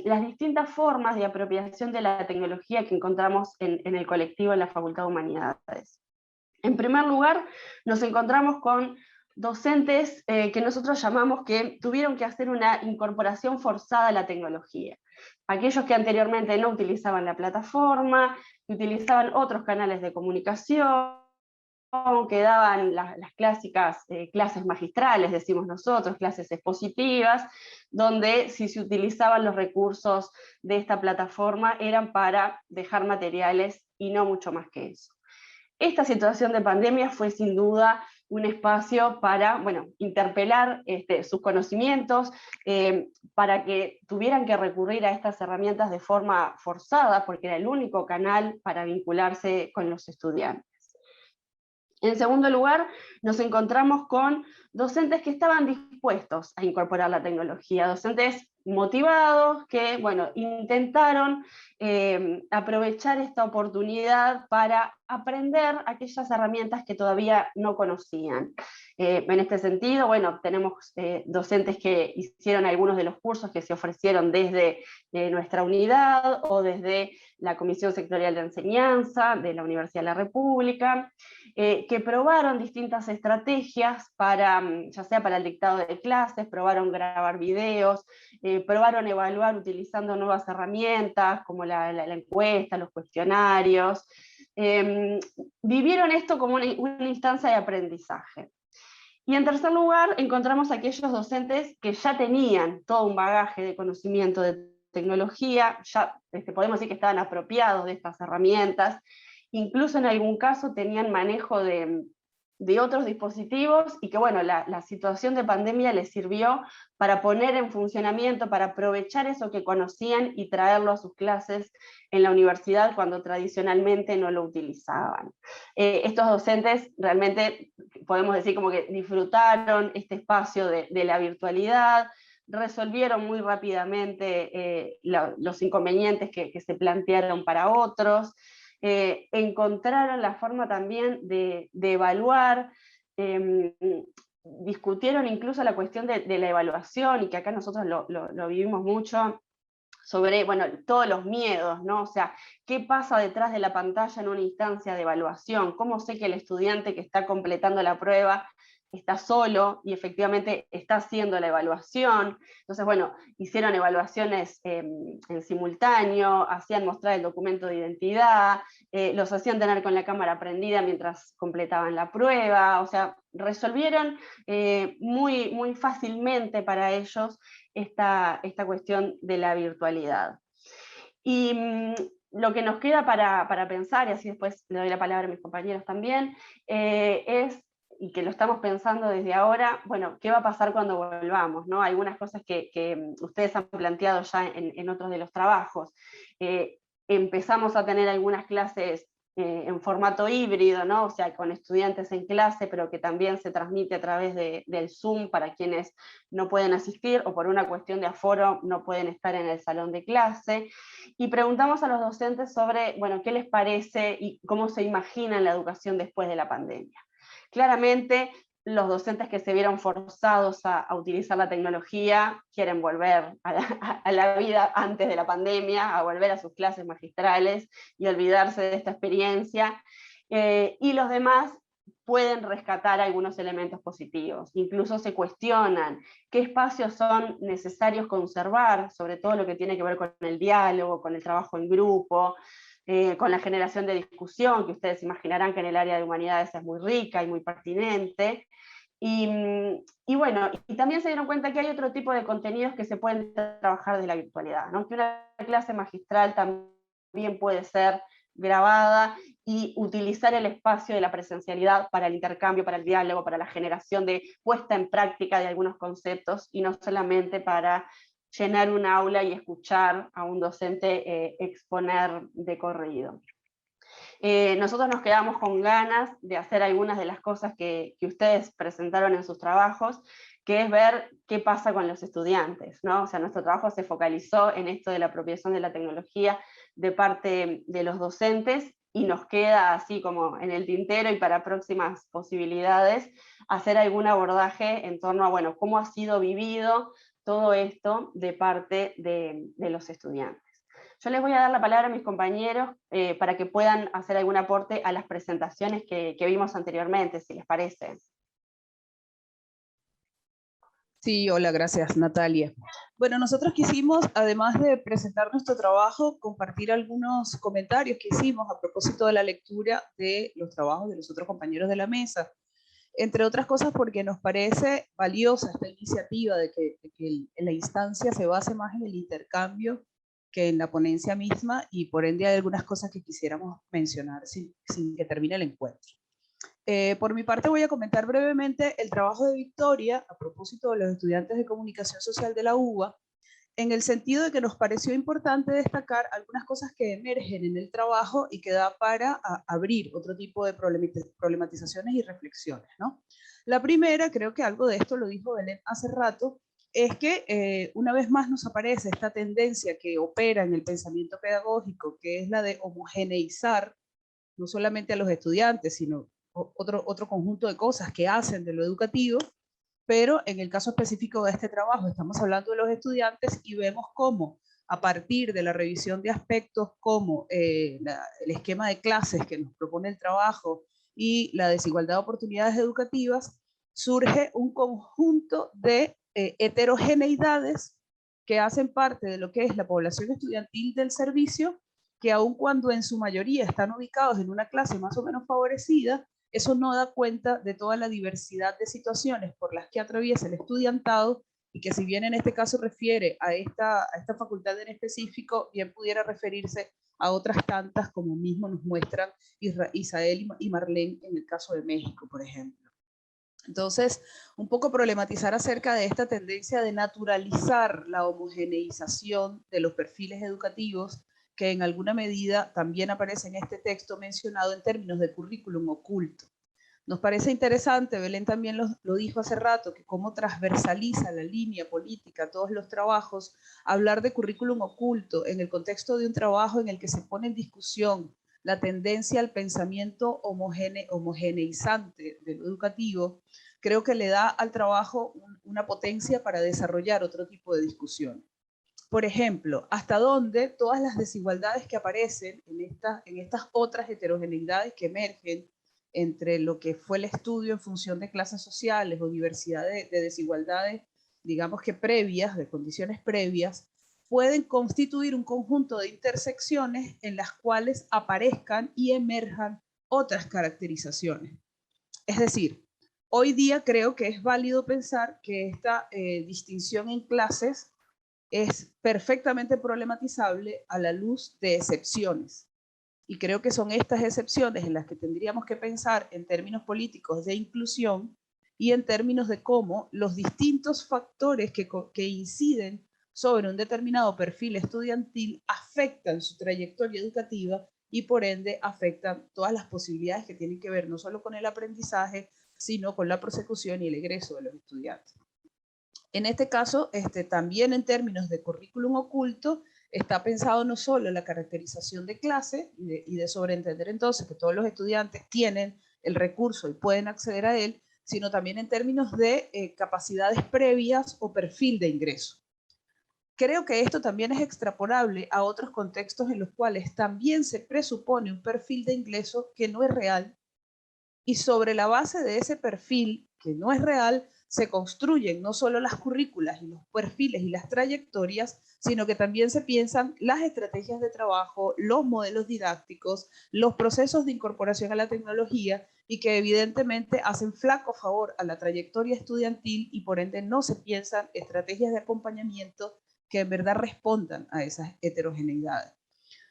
las distintas formas de apropiación de la tecnología que encontramos en el colectivo de la Facultad de Humanidades. En primer lugar, nos encontramos con docentes que nosotros llamamos que tuvieron que hacer una incorporación forzada a la tecnología. Aquellos que anteriormente no utilizaban la plataforma, que utilizaban otros canales de comunicación, que daban las clásicas clases magistrales, decimos nosotros, clases expositivas, donde si se utilizaban los recursos de esta plataforma eran para dejar materiales y no mucho más que eso. Esta situación de pandemia fue sin duda un espacio para, bueno, interpelar sus conocimientos, para que tuvieran que recurrir a estas herramientas de forma forzada, porque era el único canal para vincularse con los estudiantes. En segundo lugar, nos encontramos con docentes que estaban dispuestos a incorporar la tecnología, docentes motivados que, bueno, intentaron aprovechar esta oportunidad para aprender aquellas herramientas que todavía no conocían. En este sentido, bueno, tenemos docentes que hicieron algunos de los cursos que se ofrecieron desde nuestra unidad o desde la Comisión Sectorial de Enseñanza de la Universidad de la República, que probaron distintas estrategias para, ya sea para el dictado de clases, probaron grabar videos, probaron evaluar utilizando nuevas herramientas como la encuesta, los cuestionarios, vivieron esto como una instancia de aprendizaje. Y en tercer lugar, encontramos a aquellos docentes que ya tenían todo un bagaje de conocimiento de tecnología, ya podemos decir que estaban apropiados de estas herramientas, incluso en algún caso tenían manejo de otros dispositivos, y que bueno, la situación de pandemia les sirvió para poner en funcionamiento, para aprovechar eso que conocían y traerlo a sus clases en la universidad cuando tradicionalmente no lo utilizaban. Estos docentes realmente podemos decir como que disfrutaron este espacio de la virtualidad, resolvieron muy rápidamente los inconvenientes que se plantearon para otros, encontraron la forma también de evaluar, discutieron incluso la cuestión de la evaluación, y que acá nosotros lo vivimos mucho, sobre, bueno, todos los miedos, ¿no? O sea, ¿qué pasa detrás de la pantalla en una instancia de evaluación? ¿Cómo sé que el estudiante que está completando la prueba está solo y efectivamente está haciendo la evaluación? Entonces, bueno, hicieron evaluaciones en simultáneo, hacían mostrar el documento de identidad, los hacían tener con la cámara prendida mientras completaban la prueba, o sea, resolvieron muy, muy fácilmente para ellos esta cuestión de la virtualidad. Y lo que nos queda para pensar, y así después le doy la palabra a mis compañeros también, es, y que lo estamos pensando desde ahora, bueno, ¿qué va a pasar cuando volvamos? ¿No? Algunas cosas que ustedes han planteado ya en otros de los trabajos. Empezamos a tener algunas clases en formato híbrido, ¿no? O sea, con estudiantes en clase, pero que también se transmite a través del Zoom para quienes no pueden asistir o por una cuestión de aforo no pueden estar en el salón de clase. Y preguntamos a los docentes sobre, bueno, qué les parece y cómo se imaginan la educación después de la pandemia. Claramente, los docentes que se vieron forzados a utilizar la tecnología quieren volver a la vida antes de la pandemia, a volver a sus clases magistrales y olvidarse de esta experiencia. Y los demás pueden rescatar algunos elementos positivos, incluso se cuestionan qué espacios son necesarios conservar, sobre todo lo que tiene que ver con el diálogo, con el trabajo en grupo, con la generación de discusión, que ustedes imaginarán que en el área de humanidades es muy rica y muy pertinente. Y bueno, y también se dieron cuenta que hay otro tipo de contenidos que se pueden trabajar desde la virtualidad, ¿no? Que una clase magistral también puede ser grabada y utilizar el espacio de la presencialidad para el intercambio, para el diálogo, para la generación de puesta en práctica de algunos conceptos, y no solamente para llenar un aula y escuchar a un docente exponer de corrido. Nosotros nos quedamos con ganas de hacer algunas de las cosas que ustedes presentaron en sus trabajos, que es ver qué pasa con los estudiantes, ¿no? O sea, nuestro trabajo se focalizó en esto de la apropiación de la tecnología de parte de los docentes, y nos queda así como en el tintero y para próximas posibilidades hacer algún abordaje en torno a, bueno, cómo ha sido vivido todo esto de parte de los estudiantes. Yo les voy a dar la palabra a mis compañeros para que puedan hacer algún aporte a las presentaciones que vimos anteriormente, si les parece. Sí, hola, gracias, Natalia. Bueno, nosotros quisimos, además de presentar nuestro trabajo, compartir algunos comentarios que hicimos a propósito de la lectura de los trabajos de los otros compañeros de la mesa. Entre otras cosas porque nos parece valiosa esta iniciativa de que la instancia se base más en el intercambio que en la ponencia misma, y por ende hay algunas cosas que quisiéramos mencionar sin que termine el encuentro. Por mi parte voy a comentar brevemente el trabajo de Victoria a propósito de los estudiantes de comunicación social de la UBA, en el sentido de que nos pareció importante destacar algunas cosas que emergen en el trabajo y que da para abrir otro tipo de problematizaciones y reflexiones, ¿no? La primera, creo que algo de esto lo dijo Belén hace rato, es que una vez más nos aparece esta tendencia que opera en el pensamiento pedagógico, que es la de homogeneizar no solamente a los estudiantes, sino otro conjunto de cosas que hacen de lo educativo, pero en el caso específico de este trabajo estamos hablando de los estudiantes y vemos cómo a partir de la revisión de aspectos como el esquema de clases que nos propone el trabajo y la desigualdad de oportunidades educativas, surge un conjunto de heterogeneidades que hacen parte de lo que es la población estudiantil del servicio, que aun cuando en su mayoría están ubicados en una clase más o menos favorecida, eso no da cuenta de toda la diversidad de situaciones por las que atraviesa el estudiantado, y que si bien en este caso refiere a esta facultad en específico, bien pudiera referirse a otras tantas, como mismo nos muestran Isael y Marlene en el caso de México, por ejemplo. Entonces, un poco problematizar acerca de esta tendencia de naturalizar la homogeneización de los perfiles educativos, que en alguna medida también aparece en este texto mencionado en términos de currículum oculto. Nos parece interesante, Belén también lo dijo hace rato, que cómo transversaliza la línea política todos los trabajos, hablar de currículum oculto en el contexto de un trabajo en el que se pone en discusión la tendencia al pensamiento homogeneizante de lo educativo, creo que le da al trabajo una potencia para desarrollar otro tipo de discusión. Por ejemplo, hasta dónde todas las desigualdades que aparecen en estas otras heterogeneidades que emergen entre lo que fue el estudio en función de clases sociales o diversidad de desigualdades, digamos que previas, de condiciones previas, pueden constituir un conjunto de intersecciones en las cuales aparezcan y emerjan otras caracterizaciones. Es decir, hoy día creo que es válido pensar que esta distinción en clases es perfectamente problematizable a la luz de excepciones. Y creo que son estas excepciones en las que tendríamos que pensar en términos políticos de inclusión y en términos de cómo los distintos factores que inciden sobre un determinado perfil estudiantil afectan su trayectoria educativa y por ende afectan todas las posibilidades que tienen que ver no solo con el aprendizaje, sino con la prosecución y el egreso de los estudiantes. En este caso, también en términos de currículum oculto, está pensado no solo la caracterización de clase y de sobreentender entonces que todos los estudiantes tienen el recurso y pueden acceder a él, sino también en términos de capacidades previas o perfil de ingreso. Creo que esto también es extrapolable a otros contextos en los cuales también se presupone un perfil de ingreso que no es real, y sobre la base de ese perfil que no es real, se construyen no solo las currículas y los perfiles y las trayectorias, sino que también se piensan las estrategias de trabajo, los modelos didácticos, los procesos de incorporación a la tecnología, y que evidentemente hacen flaco favor a la trayectoria estudiantil y por ende no se piensan estrategias de acompañamiento que en verdad respondan a esas heterogeneidades.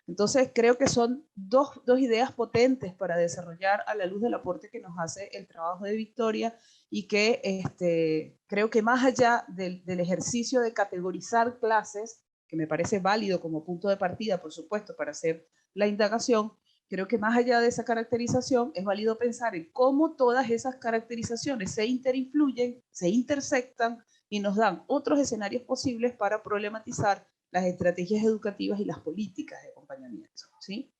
Entonces, creo que son dos ideas potentes para desarrollar a la luz del aporte que nos hace el trabajo de Victoria, y que creo que más allá del ejercicio de categorizar clases, que me parece válido como punto de partida, por supuesto, para hacer la indagación, creo que más allá de esa caracterización es válido pensar en cómo todas esas caracterizaciones se interinfluyen, se intersectan y nos dan otros escenarios posibles para problematizar las estrategias educativas y las políticas de acompañamiento, ¿sí?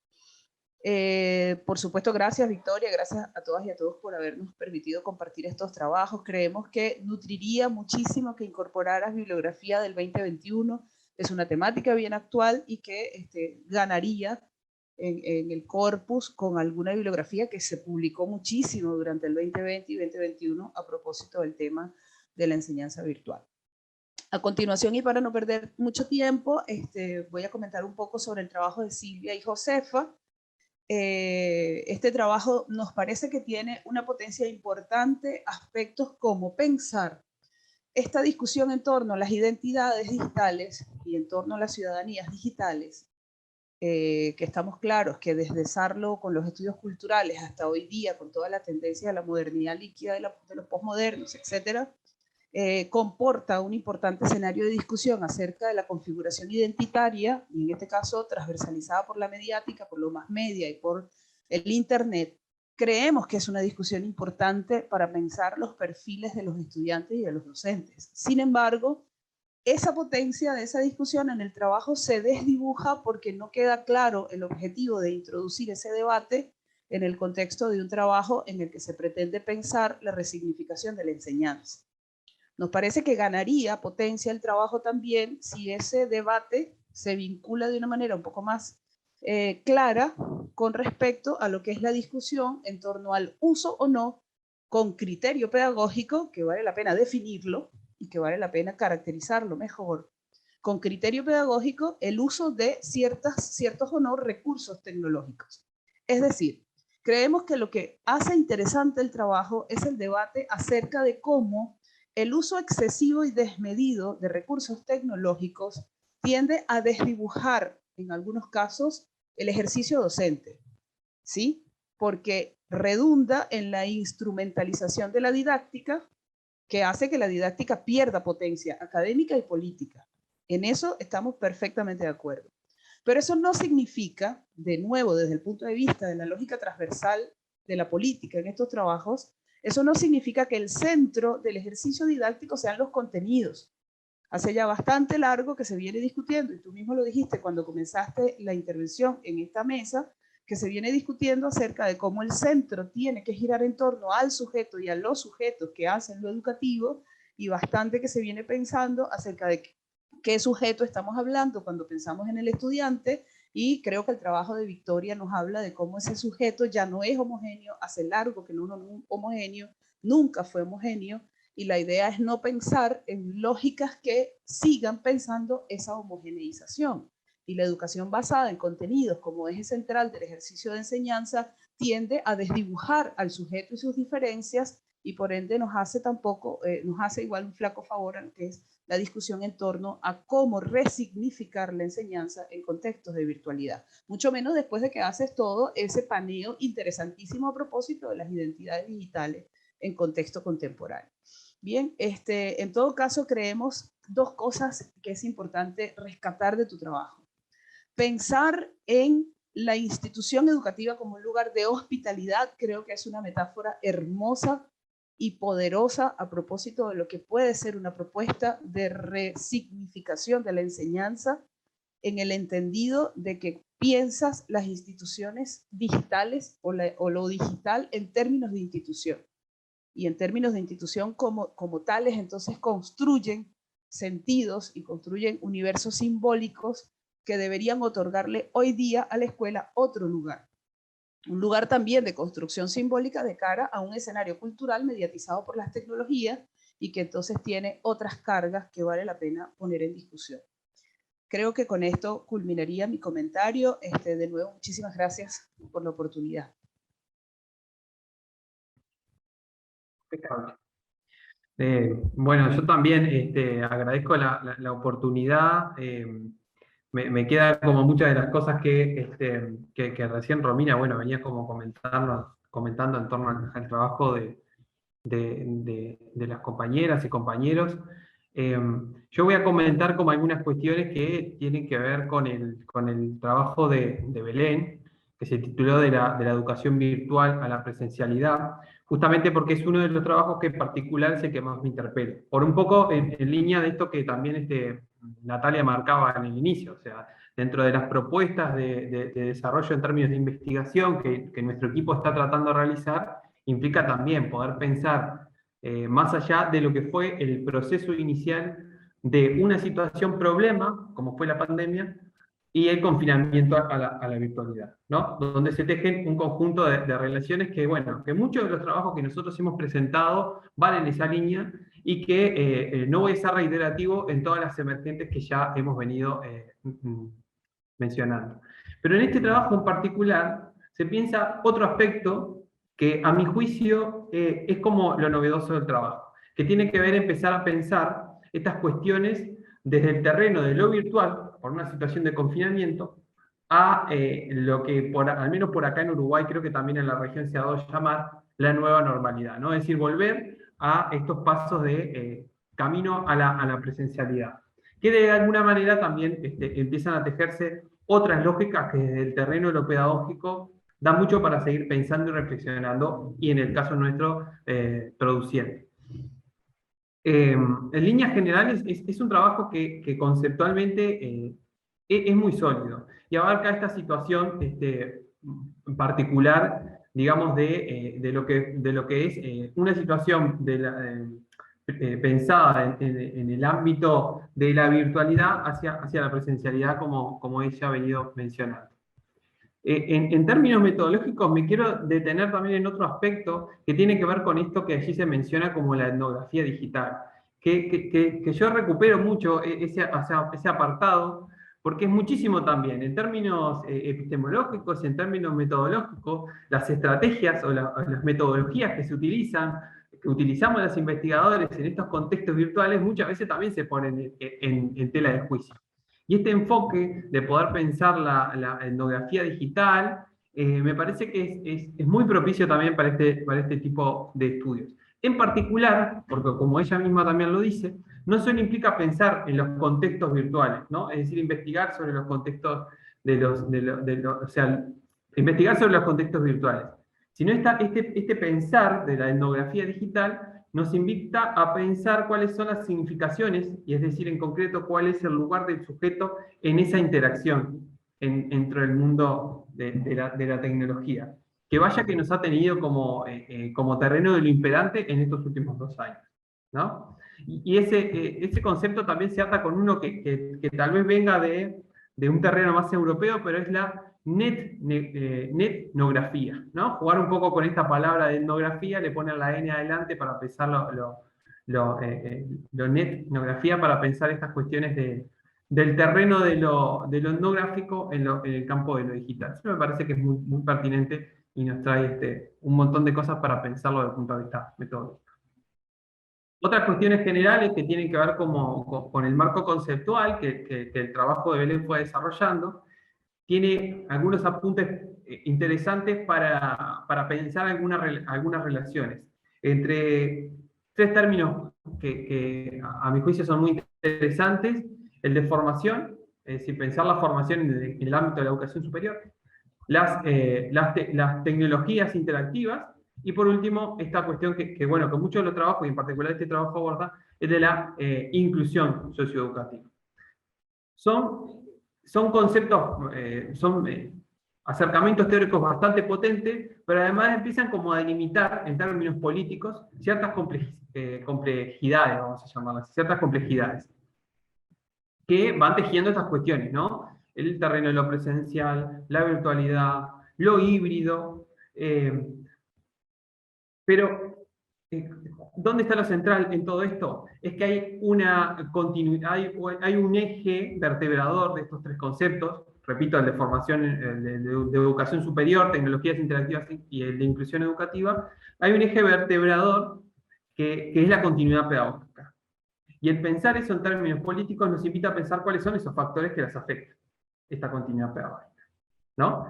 Por supuesto, gracias Victoria, gracias a todas y a todos por habernos permitido compartir estos trabajos. Creemos que nutriría muchísimo que incorporaras bibliografía del 2021, es una temática bien actual y que ganaría en el corpus con alguna bibliografía que se publicó muchísimo durante el 2020 y 2021 a propósito del tema de la enseñanza virtual. A continuación, y para no perder mucho tiempo, voy a comentar un poco sobre el trabajo de Silvia y Josefa. Este trabajo nos parece que tiene una potencia importante, aspectos como pensar esta discusión en torno a las identidades digitales y en torno a las ciudadanías digitales, que estamos claros que desde Sarlo con los estudios culturales hasta hoy día, con toda la tendencia a la modernidad líquida de los posmodernos, etcétera, comporta un importante escenario de discusión acerca de la configuración identitaria, y en este caso transversalizada por la mediática, por lo más media y por el Internet. Creemos que es una discusión importante para pensar los perfiles de los estudiantes y de los docentes. Sin embargo, esa potencia de esa discusión en el trabajo se desdibuja porque no queda claro el objetivo de introducir ese debate en el contexto de un trabajo en el que se pretende pensar la resignificación de la enseñanza. Nos parece que ganaría potencia el trabajo también si ese debate se vincula de una manera un poco más clara con respecto a lo que es la discusión en torno al uso o no, con criterio pedagógico, que vale la pena definirlo y que vale la pena caracterizarlo mejor, con criterio pedagógico el uso de ciertos o no recursos tecnológicos. Es decir, creemos que lo que hace interesante el trabajo es el debate acerca de cómo el uso excesivo y desmedido de recursos tecnológicos tiende a desdibujar, en algunos casos, el ejercicio docente, ¿sí? Porque redunda en la instrumentalización de la didáctica, que hace que la didáctica pierda potencia académica y política. En eso estamos perfectamente de acuerdo. Pero eso no significa, de nuevo, desde el punto de vista de la lógica transversal de la política en estos trabajos, eso no significa que el centro del ejercicio didáctico sean los contenidos. Hace ya bastante largo que se viene discutiendo, y tú mismo lo dijiste cuando comenzaste la intervención en esta mesa, que se viene discutiendo acerca de cómo el centro tiene que girar en torno al sujeto y a los sujetos que hacen lo educativo, y bastante que se viene pensando acerca de qué sujeto estamos hablando cuando pensamos en el estudiante, y creo que el trabajo de Victoria nos habla de cómo ese sujeto ya no es homogéneo, hace largo que no es homogéneo, nunca fue homogéneo, y la idea es no pensar en lógicas que sigan pensando esa homogeneización. Y la educación basada en contenidos como eje central del ejercicio de enseñanza tiende a desdibujar al sujeto y sus diferencias, y por ende nos hace igual un flaco favor a lo que es la discusión en torno a cómo resignificar la enseñanza en contextos de virtualidad. Mucho menos después de que haces todo ese paneo interesantísimo a propósito de las identidades digitales en contexto contemporáneo. Bien, en todo caso creemos dos cosas que es importante rescatar de tu trabajo. Pensar en la institución educativa como un lugar de hospitalidad, creo que es una metáfora hermosa y poderosa a propósito de lo que puede ser una propuesta de resignificación de la enseñanza, en el entendido de que piensas las instituciones digitales o lo digital en términos de institución. Y en términos de institución como tales, entonces construyen sentidos y construyen universos simbólicos que deberían otorgarle hoy día a la escuela otro lugar. Un lugar también de construcción simbólica de cara a un escenario cultural mediatizado por las tecnologías y que entonces tiene otras cargas que vale la pena poner en discusión. Creo que con esto culminaría mi comentario. De nuevo, muchísimas gracias por la oportunidad. Bueno, yo también agradezco la oportunidad. Me queda como muchas de las cosas que recién Romina, bueno, venía como comentando en torno al trabajo de las compañeras y compañeros. Yo voy a comentar como algunas cuestiones que tienen que ver con el trabajo de Belén, que se tituló de la educación virtual a la presencialidad, justamente porque es uno de los trabajos que en particular es el que más me interpela. Por un poco en línea de esto que también Natalia marcaba en el inicio, o sea, dentro de las propuestas de desarrollo en términos de investigación que nuestro equipo está tratando de realizar, implica también poder pensar más allá de lo que fue el proceso inicial de una situación problema, como fue la pandemia, y el confinamiento a la virtualidad, ¿no? Donde se tejen un conjunto de relaciones que, bueno, que muchos de los trabajos que nosotros hemos presentado van en esa línea y que no voy a ser reiterativo en todas las emergentes que ya hemos venido mencionando. Pero en este trabajo en particular se piensa otro aspecto que a mi juicio es como lo novedoso del trabajo, que tiene que ver empezar a pensar estas cuestiones desde el terreno de lo virtual, por una situación de confinamiento, a lo que, al menos por acá en Uruguay, creo que también en la región se ha dado a llamar la nueva normalidad, ¿no? Es decir, volver a estos pasos de camino a la presencialidad, que de alguna manera también empiezan a tejerse otras lógicas que desde el terreno de lo pedagógico da mucho para seguir pensando y reflexionando, y en el caso nuestro, produciendo. En líneas generales, es un trabajo que conceptualmente es muy sólido y abarca esta situación particular, digamos, de lo que es una situación pensada en el ámbito de la virtualidad hacia la presencialidad, como ella ha venido mencionando. En términos metodológicos me quiero detener también en otro aspecto que tiene que ver con esto que allí se menciona como la etnografía digital, que yo recupero mucho ese apartado, porque es muchísimo también, en términos epistemológicos y en términos metodológicos, las estrategias o las metodologías que se utilizan, que utilizamos los investigadores en estos contextos virtuales, muchas veces también se ponen en tela de juicio. Y este enfoque de poder pensar la etnografía digital me parece que es muy propicio también para este tipo de estudios. En particular, porque como ella misma también lo dice, no solo implica pensar en los contextos virtuales, ¿no? Es decir, investigar sobre los contextos o sea, investigar sobre los contextos virtuales, sino este pensar de la etnografía digital nos invita a pensar cuáles son las significaciones, y es decir, en concreto, cuál es el lugar del sujeto en esa interacción entre el mundo de la tecnología. Que vaya que nos ha tenido como terreno de lo imperante en estos últimos 2 años, ¿no? Y ese concepto también se ata con uno que tal vez venga de un terreno más europeo, pero es la netnografía, ¿no? Jugar un poco con esta palabra de etnografía, le ponen la N adelante para pensar lo netnografía, para pensar estas cuestiones del terreno de lo etnográfico en el campo de lo digital. Eso me parece que es muy, muy pertinente y nos trae un montón de cosas para pensarlo desde el punto de vista metodológico. Otras cuestiones generales que tienen que ver con el marco conceptual que el trabajo de Belén fue desarrollando, tiene algunos apuntes interesantes para pensar algunas relaciones entre 3 términos que a mi juicio son muy interesantes: el de formación, es decir, pensar la formación en el ámbito de la educación superior, las tecnologías interactivas, y por último, esta cuestión que muchos de los trabajos, y en particular este trabajo aborda, es de la inclusión socioeducativa. Son conceptos, acercamientos teóricos bastante potentes, pero además empiezan como a delimitar en términos políticos ciertas complejidades, vamos a llamarlas, ciertas complejidades, que van tejiendo estas cuestiones, ¿no? El terreno de lo presencial, la virtualidad, lo híbrido, pero ¿dónde está lo central en todo esto? Es que hay una continuidad, hay un eje vertebrador de estos 3 conceptos, repito, el de formación, de educación superior, tecnologías interactivas y el de inclusión educativa. Hay un eje vertebrador que es la continuidad pedagógica. Y el pensar eso en términos políticos nos invita a pensar cuáles son esos factores que las afectan, esta continuidad pedagógica, ¿no?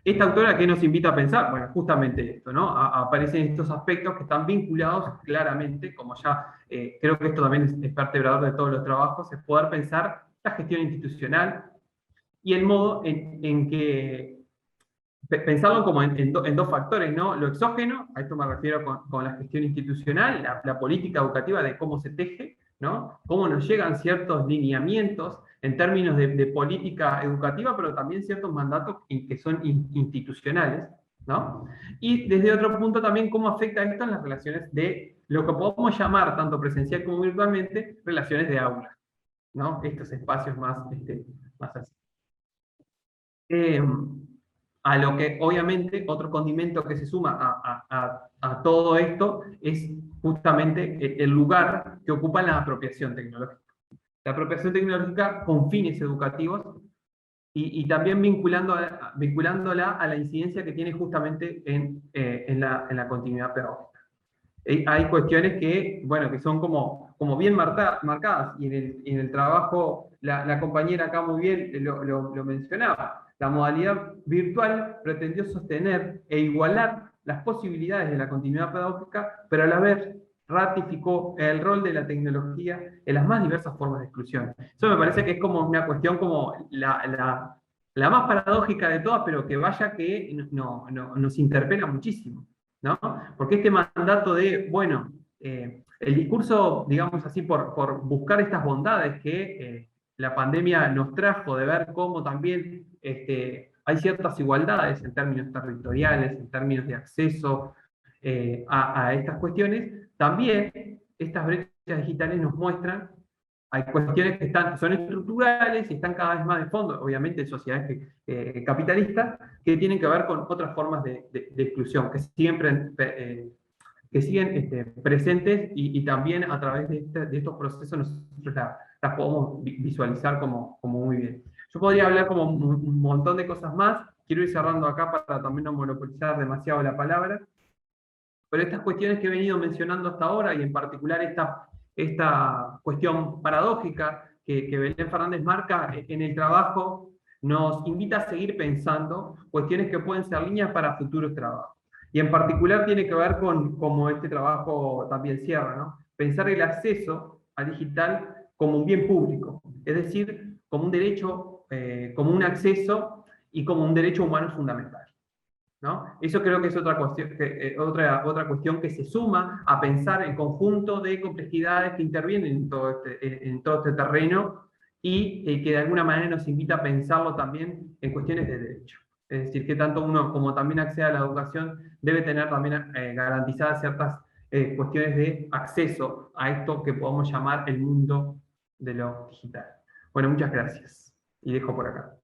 Esta autora, ¿qué nos invita a pensar? Bueno, justamente esto, ¿no? Aparecen estos aspectos que están vinculados claramente, como ya creo que esto también es vertebrador de todos los trabajos, es poder pensar la gestión institucional y el modo en que pensarlo como en 2 factores, ¿no? Lo exógeno, a esto me refiero con la gestión institucional, la política educativa de cómo se teje, ¿no? Cómo nos llegan ciertos lineamientos en términos de política educativa, pero también ciertos mandatos que son institucionales, ¿no? Y desde otro punto también cómo afecta esto en las relaciones de lo que podemos llamar, tanto presencial como virtualmente, relaciones de aula, ¿no? Estos espacios más, más así. A lo que obviamente otro condimento que se suma a todo esto es justamente el lugar que ocupa la apropiación tecnológica. La apropiación tecnológica con fines educativos y también vinculándola a la incidencia que tiene justamente en la continuidad pedagógica. Hay cuestiones que, bueno, que son como bien marcadas, y en el trabajo la compañera acá muy bien lo mencionaba. La modalidad virtual pretendió sostener e igualar las posibilidades de la continuidad pedagógica, pero a la vez ratificó el rol de la tecnología en las más diversas formas de exclusión. Eso me parece que es como una cuestión como la más paradójica de todas, pero que vaya que nos interpela muchísimo, ¿no? Porque este mandato de, bueno, el discurso, digamos así, por buscar estas bondades que la pandemia nos trajo, de ver cómo también hay ciertas igualdades en términos territoriales, en términos de acceso a estas cuestiones, también estas brechas digitales nos muestran, hay cuestiones que son estructurales y están cada vez más de fondo, obviamente en sociedades capitalistas, que tienen que ver con otras formas de exclusión, que siguen presentes y también a través de estos procesos nosotros las podemos visualizar como muy bien. Yo podría hablar como un montón de cosas más, quiero ir cerrando acá para también no monopolizar demasiado la palabra, pero estas cuestiones que he venido mencionando hasta ahora, y en particular esta cuestión paradójica que Belén Fernández marca en el trabajo, nos invita a seguir pensando cuestiones que pueden ser líneas para futuros trabajos. Y en particular tiene que ver con cómo este trabajo también cierra, ¿no? Pensar el acceso a digital como un bien público, es decir, como un derecho, como un acceso y como un derecho humano fundamental, ¿no? Eso creo que es otra cuestión que se suma a pensar el conjunto de complejidades que intervienen en todo este terreno y que de alguna manera nos invita a pensarlo también en cuestiones de derecho. Es decir, que tanto uno como también accede a la educación debe tener también garantizadas ciertas cuestiones de acceso a esto que podemos llamar el mundo de lo digital. Bueno, muchas gracias. Y dejo por acá.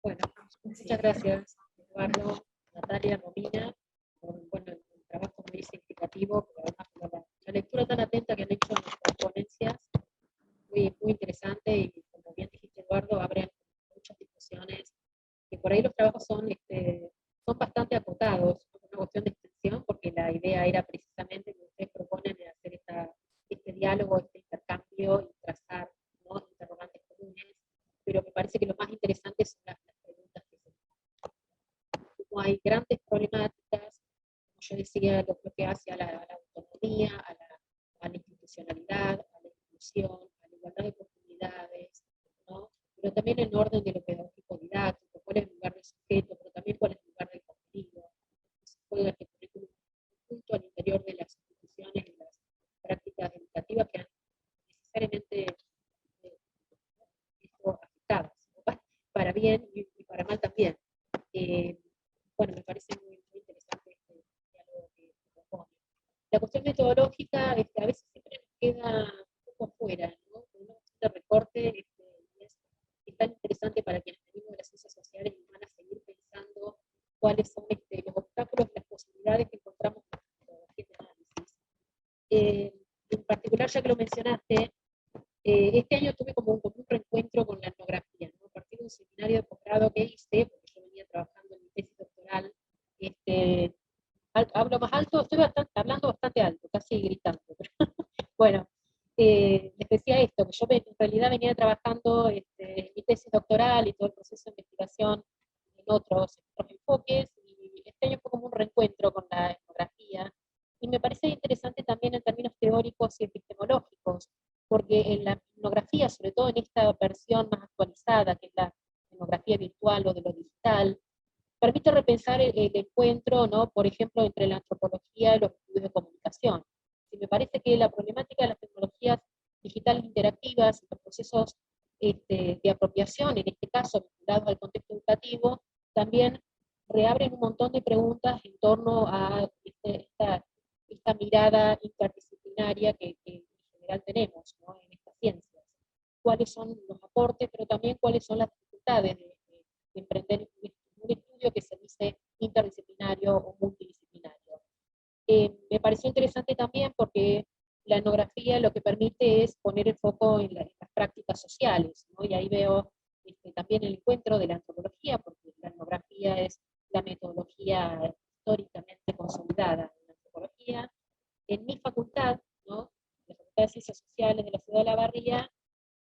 Bueno, muchas gracias, Eduardo, Natalia, Romina, por el trabajo muy significativo, pero además por la lectura tan atenta que han hecho en nuestras ponencias, muy interesante, y como bien dijiste, Eduardo, abren muchas discusiones, que por ahí los trabajos son bastante acotados, es una cuestión de extensión, porque la idea era precisamente que ustedes proponen de hacer este diálogo, este intercambio, y trazar, ¿no?, interrogantes comunes, pero me parece que lo más interesante son las preguntas que se hacen. Como hay grandes problemáticas, como yo decía, lo que hace a la autonomía, a la institucionalidad, a la inclusión, a la igualdad de oportunidades, ¿no? Pero también en orden de lo pedagógico didáctico, cuál es el lugar del sujeto, pero también cuál es el lugar del contenido, se juega este currículum junto al interior de las instituciones y las prácticas educativas que han necesariamente afectadas, ¿no?, para bien y para mal también. Me parece muy interesante este diálogo que propone. La cuestión metodológica a veces siempre nos queda un poco afuera, ¿no? Este recorte es tan interesante para quienes venimos de las ciencias sociales y van a seguir pensando cuáles son los obstáculos, las posibilidades que encontramos en la metodología de análisis. En particular, ya que lo mencionaste, este año tuve como un reencuentro con la etnografía, ¿no? A partir de un seminario de posgrado que hice, porque yo venía trabajando en mi tesis doctoral, hablo más alto, estoy hablando bastante alto, casi gritando, pero bueno, les decía esto, que yo en realidad venía trabajando en mi tesis doctoral y todo el proceso de investigación en otros enfoques, y este año fue como un reencuentro con la etnografía, y me parece interesante también en términos teóricos y epistemológicos, porque en la etnografía, sobre todo en esta versión más actualizada, que es la etnografía virtual o de lo digital, permite repensar el encuentro, ¿no?, por ejemplo, entre la antropología y los estudios de comunicación. Y me parece que la problemática de las tecnologías digitales interactivas, los procesos de apropiación, en este caso vinculados al contexto educativo, también reabren un montón de preguntas en torno a esta mirada interdisciplinaria que general tenemos, ¿no?, en estas ciencias. Cuáles son los aportes, pero también cuáles son las dificultades de emprender un estudio que se dice interdisciplinario o multidisciplinario. Me pareció interesante también porque la etnografía lo que permite es poner el foco en las prácticas sociales, ¿no? Y ahí veo también el encuentro de la antropología, porque la etnografía es la metodología históricamente consolidada en la antropología. En mi facultad, ¿no?, la Facultad de Ciencias Sociales de la Ciudad de La Barría,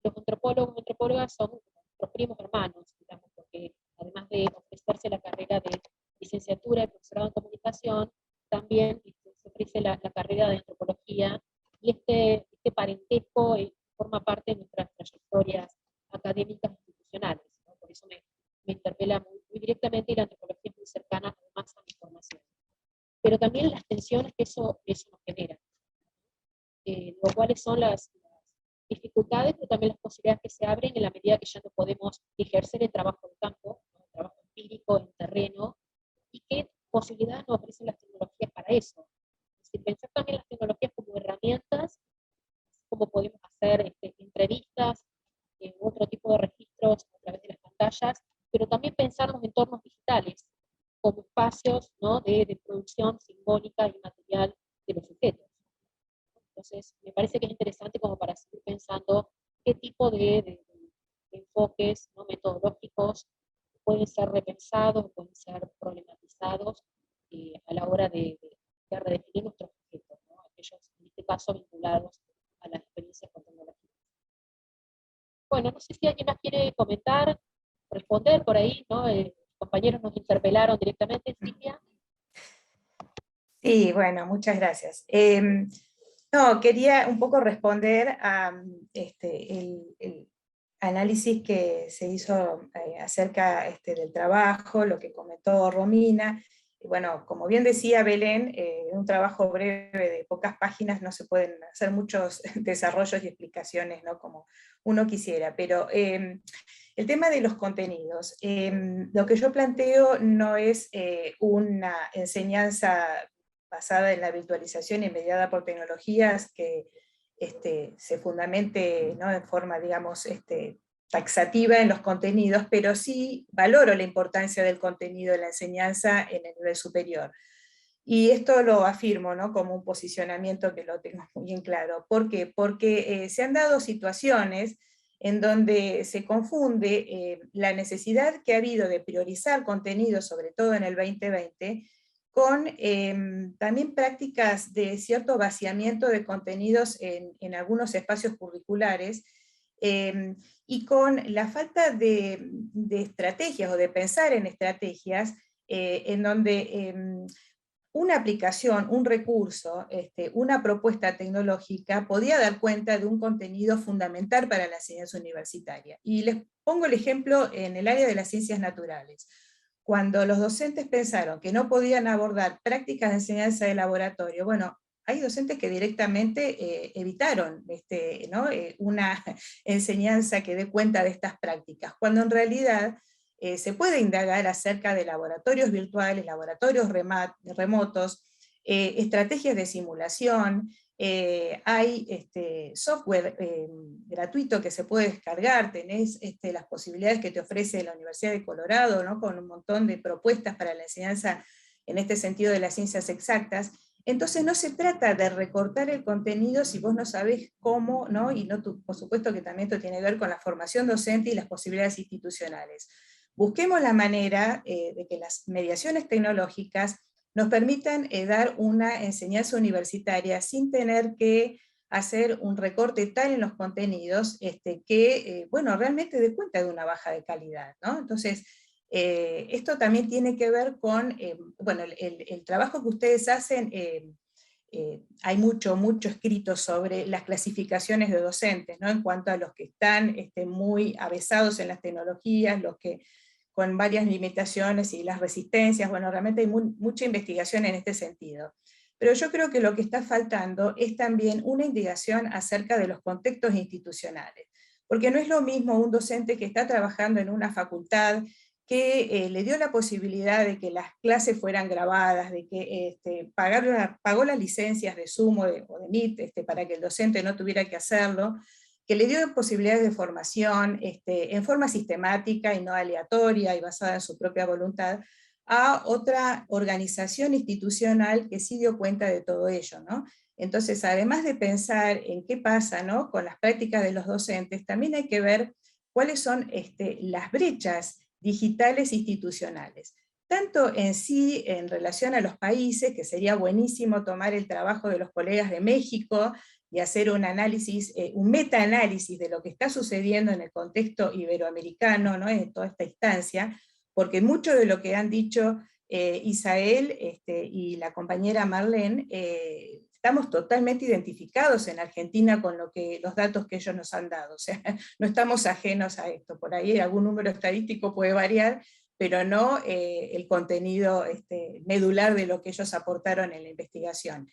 los antropólogos y antropólogas son nuestros primos hermanos, digamos, porque además de ofrecerse la carrera de licenciatura y profesorado en comunicación, también se ofrece la carrera de antropología, y este parentesco forma parte de nuestras trayectorias académicas institucionales, ¿no? Por eso me interpela muy directamente, y la antropología es muy cercana además a mi formación. Pero también las tensiones que eso nos genera, lo cuales son las dificultades, pero también las posibilidades que se abren en la medida que ya no podemos ejercer el trabajo de campo, ¿no?, el trabajo empírico, en terreno, y qué posibilidades nos ofrecen las tecnologías para eso. Es decir, pensar también las tecnologías como herramientas, como podemos hacer entrevistas, otro tipo de registros a través de las pantallas, pero también pensar los entornos digitales como espacios, ¿no?, de producción simbólica y material de los sujetos. Entonces, me parece que es interesante como para seguir pensando qué tipo de enfoques, ¿no?, metodológicos pueden ser repensados, pueden ser problematizados a la hora de redefinir nuestros objetos, ¿no?, aquellos, en este caso, vinculados a las experiencias con tecnología. Bueno, no sé si alguien más quiere comentar, responder por ahí, ¿no? Compañeros nos interpelaron directamente, Silvia. Sí, bueno, muchas gracias. No, quería un poco responder a el análisis que se hizo acerca del trabajo, lo que comentó Romina. Y bueno, como bien decía Belén, un trabajo breve de pocas páginas no se pueden hacer muchos desarrollos y explicaciones, ¿no?, como uno quisiera, pero el tema de los contenidos, lo que yo planteo no es una enseñanza basada en la virtualización y mediada por tecnologías que se fundamente, ¿no?, en forma, digamos, taxativa en los contenidos, pero sí valoro la importancia del contenido de la enseñanza en el nivel superior. Y esto lo afirmo, ¿no?, como un posicionamiento que lo tengo muy en claro. ¿Por qué? Porque se han dado situaciones en donde se confunde la necesidad que ha habido de priorizar contenidos, sobre todo en el 2020, con también prácticas de cierto vaciamiento de contenidos en algunos espacios curriculares, y con la falta de estrategias o de pensar en estrategias en donde una aplicación, un recurso, una propuesta tecnológica podía dar cuenta de un contenido fundamental para la enseñanza universitaria. Y les pongo el ejemplo en el área de las ciencias naturales. Cuando los docentes pensaron que no podían abordar prácticas de enseñanza de laboratorio, bueno, hay docentes que directamente evitaron ¿no?, una enseñanza que dé cuenta de estas prácticas, cuando en realidad se puede indagar acerca de laboratorios virtuales, laboratorios remotos, estrategias de simulación, hay software gratuito que se puede descargar, tenés las posibilidades que te ofrece la Universidad de Colorado, ¿no?, con un montón de propuestas para la enseñanza en este sentido de las ciencias exactas. Entonces no se trata de recortar el contenido si vos no sabés cómo, ¿no? Y no, por supuesto que también esto tiene que ver con la formación docente y las posibilidades institucionales. Busquemos la manera de que las mediaciones tecnológicas nos permitan dar una enseñanza universitaria sin tener que hacer un recorte tal en los contenidos que, bueno, realmente dé cuenta de una baja de calidad, ¿no? Entonces, esto también tiene que ver con, bueno, el trabajo que ustedes hacen. Hay mucho escrito sobre las clasificaciones de docentes, ¿no?, en cuanto a los que están muy avesados en las tecnologías, los que con varias limitaciones y las resistencias. Bueno, realmente hay mucha investigación en este sentido. Pero yo creo que lo que está faltando es también una indicación acerca de los contextos institucionales, porque no es lo mismo un docente que está trabajando en una facultad que le dio la posibilidad de que las clases fueran grabadas, de que pagó las licencias de Zoom o de Meet para que el docente no tuviera que hacerlo, que le dio posibilidades de formación en forma sistemática y no aleatoria y basada en su propia voluntad, a otra organización institucional que sí dio cuenta de todo ello, ¿no? Entonces, además de pensar en qué pasa, ¿no?, con las prácticas de los docentes, también hay que ver cuáles son las brechas digitales institucionales. Tanto en sí, en relación a los países, que sería buenísimo tomar el trabajo de los colegas de México y hacer un análisis, un metaanálisis de lo que está sucediendo en el contexto iberoamericano, ¿no?, en toda esta instancia, porque mucho de lo que han dicho Isael y la compañera Marlene, estamos totalmente identificados en Argentina con los datos que ellos nos han dado, o sea, no estamos ajenos a esto. Por ahí algún número estadístico puede variar, pero no el contenido medular de lo que ellos aportaron en la investigación.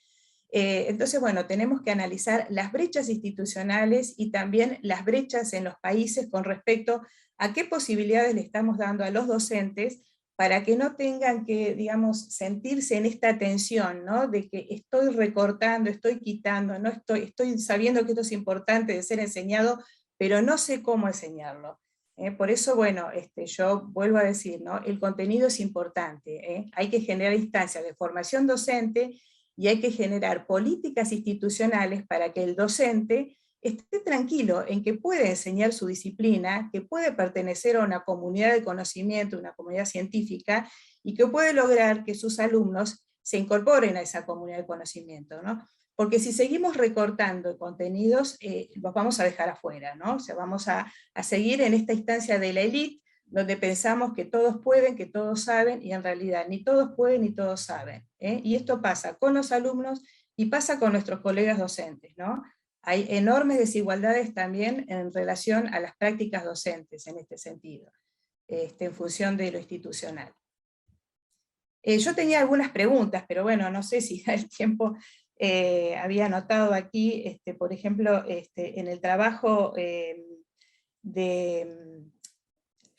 Entonces, bueno, tenemos que analizar las brechas institucionales y también las brechas en los países con respecto a qué posibilidades le estamos dando a los docentes para que no tengan que, digamos, sentirse en esta tensión, ¿no?, de que estoy recortando, estoy quitando, no estoy sabiendo que esto es importante de ser enseñado, pero no sé cómo enseñarlo. Por eso, bueno, yo vuelvo a decir, ¿no?, el contenido es importante, hay que generar instancias de formación docente y hay que generar políticas institucionales para que el docente esté tranquilo en que puede enseñar su disciplina, que puede pertenecer a una comunidad de conocimiento, una comunidad científica, y que puede lograr que sus alumnos se incorporen a esa comunidad de conocimiento, ¿no? Porque si seguimos recortando contenidos, los vamos a dejar afuera, ¿no? O sea, vamos a seguir en esta instancia de la élite, donde pensamos que todos pueden, que todos saben, y en realidad ni todos pueden ni todos saben, ¿eh? Y esto pasa con los alumnos y pasa con nuestros colegas docentes, ¿no? Hay enormes desigualdades también en relación a las prácticas docentes en este sentido, en función de lo institucional. Yo tenía algunas preguntas, pero bueno, no sé si da el tiempo. Había anotado aquí, por ejemplo, en el trabajo de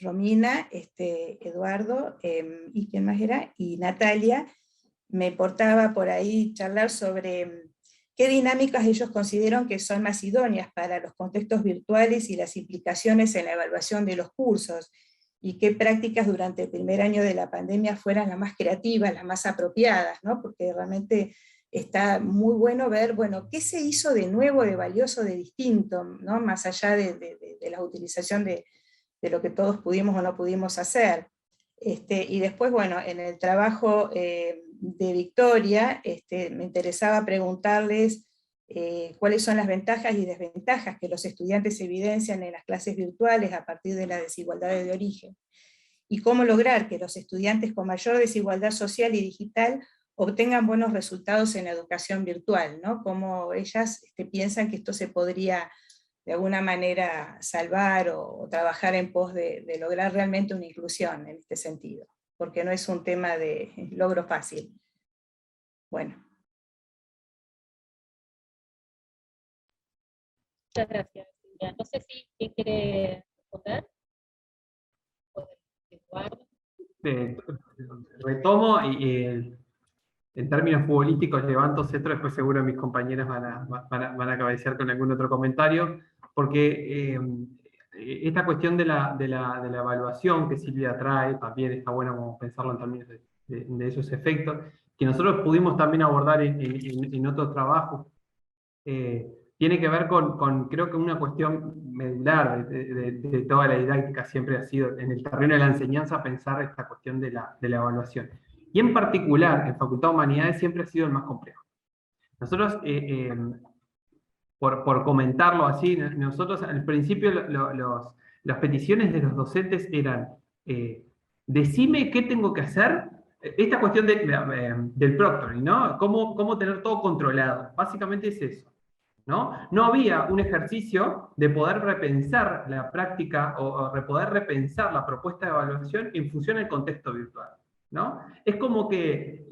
Romina, Eduardo, y quién más era, y Natalia, me importaba por ahí charlar sobre qué dinámicas ellos consideran que son más idóneas para los contextos virtuales y las implicaciones en la evaluación de los cursos, y qué prácticas durante el primer año de la pandemia fueran las más creativas, las más apropiadas, ¿no? Porque realmente está muy bueno ver, bueno, qué se hizo de nuevo, de valioso, de distinto, ¿no?, más allá de la utilización de lo que todos pudimos o no pudimos hacer. Y después, bueno, en el trabajo de Victoria, me interesaba preguntarles cuáles son las ventajas y desventajas que los estudiantes evidencian en las clases virtuales a partir de las desigualdades de origen, y cómo lograr que los estudiantes con mayor desigualdad social y digital obtengan buenos resultados en la educación virtual, ¿no? Cómo ellas piensan que esto se podría de alguna manera salvar o trabajar en pos de lograr realmente una inclusión en este sentido, porque no es un tema de logro fácil. Bueno. Muchas gracias, Silvia. No sé si quién quiere responder. Eduardo. Retomo y en términos futbolísticos levanto cetro, después seguro mis compañeras van a cabecear con algún otro comentario, porque esta cuestión de la evaluación que Silvia trae, también está bueno como pensarlo en términos de esos efectos, que nosotros pudimos también abordar en otros trabajos. Tiene que ver con creo que una cuestión medular de toda la didáctica siempre ha sido, en el terreno de la enseñanza, pensar esta cuestión de la evaluación. Y en particular, en Facultad de Humanidades siempre ha sido el más complejo. Nosotros, por comentarlo así, nosotros al principio las peticiones de los docentes eran, decime qué tengo que hacer, esta cuestión del proctoring, ¿no? ¿Cómo tener todo controlado? Básicamente es eso. ¿No había un ejercicio de poder repensar la práctica o poder repensar la propuesta de evaluación en función del contexto virtual, ¿no? Es como que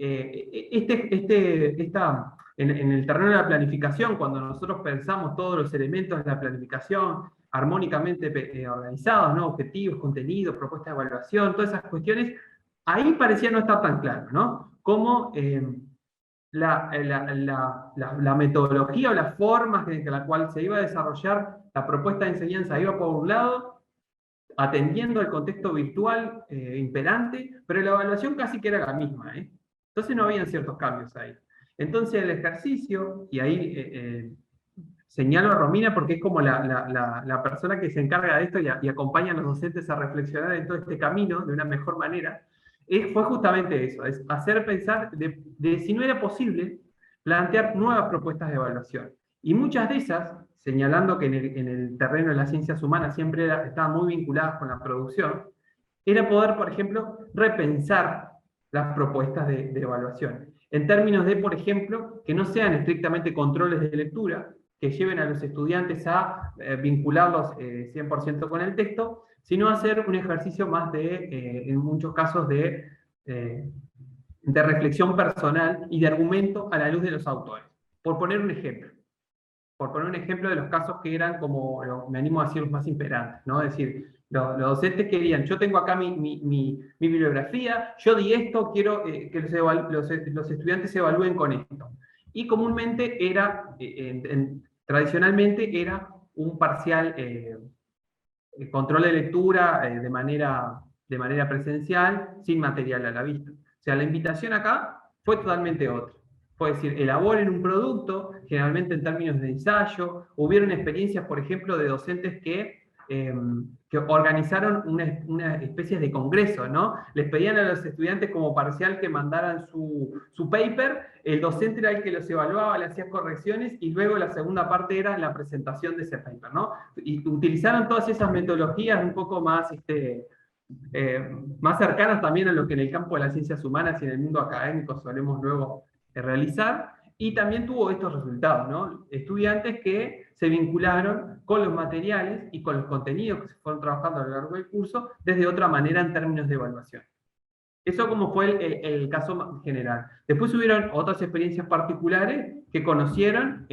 en el terreno de la planificación, cuando nosotros pensamos todos los elementos de la planificación, armónicamente organizados, ¿no? Objetivos, contenidos, propuestas de evaluación, todas esas cuestiones, ahí parecía no estar tan claro, ¿no? Cómo la metodología o las formas en la cual se iba a desarrollar la propuesta de enseñanza iba por un lado, atendiendo al contexto virtual imperante, pero la evaluación casi que era la misma, ¿eh? Entonces no habían ciertos cambios ahí. Entonces el ejercicio, y ahí señalo a Romina porque es como la persona que se encarga de esto y acompaña a los docentes a reflexionar en todo este camino de una mejor manera, fue justamente eso, es hacer pensar de si no era posible plantear nuevas propuestas de evaluación. Y muchas de esas, señalando que en el terreno de las ciencias humanas siempre estaban muy vinculadas con la producción, era poder, por ejemplo, repensar las propuestas de evaluación. En términos de, por ejemplo, que no sean estrictamente controles de lectura, que lleven a los estudiantes a vincularlos 100% con el texto, sino hacer un ejercicio más en muchos casos, de reflexión personal y de argumento a la luz de los autores. Por poner un ejemplo. Por poner un ejemplo de los casos que eran como, me animo a decir, los más imperantes, ¿no? Es decir, los docentes querían, yo tengo acá mi bibliografía, yo di esto, quiero que los estudiantes se evalúen con esto. Y comúnmente era, tradicionalmente era un parcial control de lectura de manera presencial, sin material a la vista. O sea, la invitación acá fue totalmente otra. Fue decir, elaboren un producto, generalmente en términos de ensayo. Hubieron experiencias, por ejemplo, de docentes que organizaron una especie de congreso, ¿no? Les pedían a los estudiantes como parcial que mandaran su paper, el docente era el que los evaluaba, le hacía correcciones, y luego la segunda parte era la presentación de ese paper, ¿no? Y utilizaron todas esas metodologías un poco más, más cercanas también a lo que en el campo de las ciencias humanas y en el mundo académico solemos luego realizar, y también tuvo estos resultados, ¿no? Estudiantes que se vincularon con los materiales y con los contenidos que se fueron trabajando a lo largo del curso desde otra manera en términos de evaluación. Eso como fue el caso general. Después hubieron otras experiencias particulares que conocieron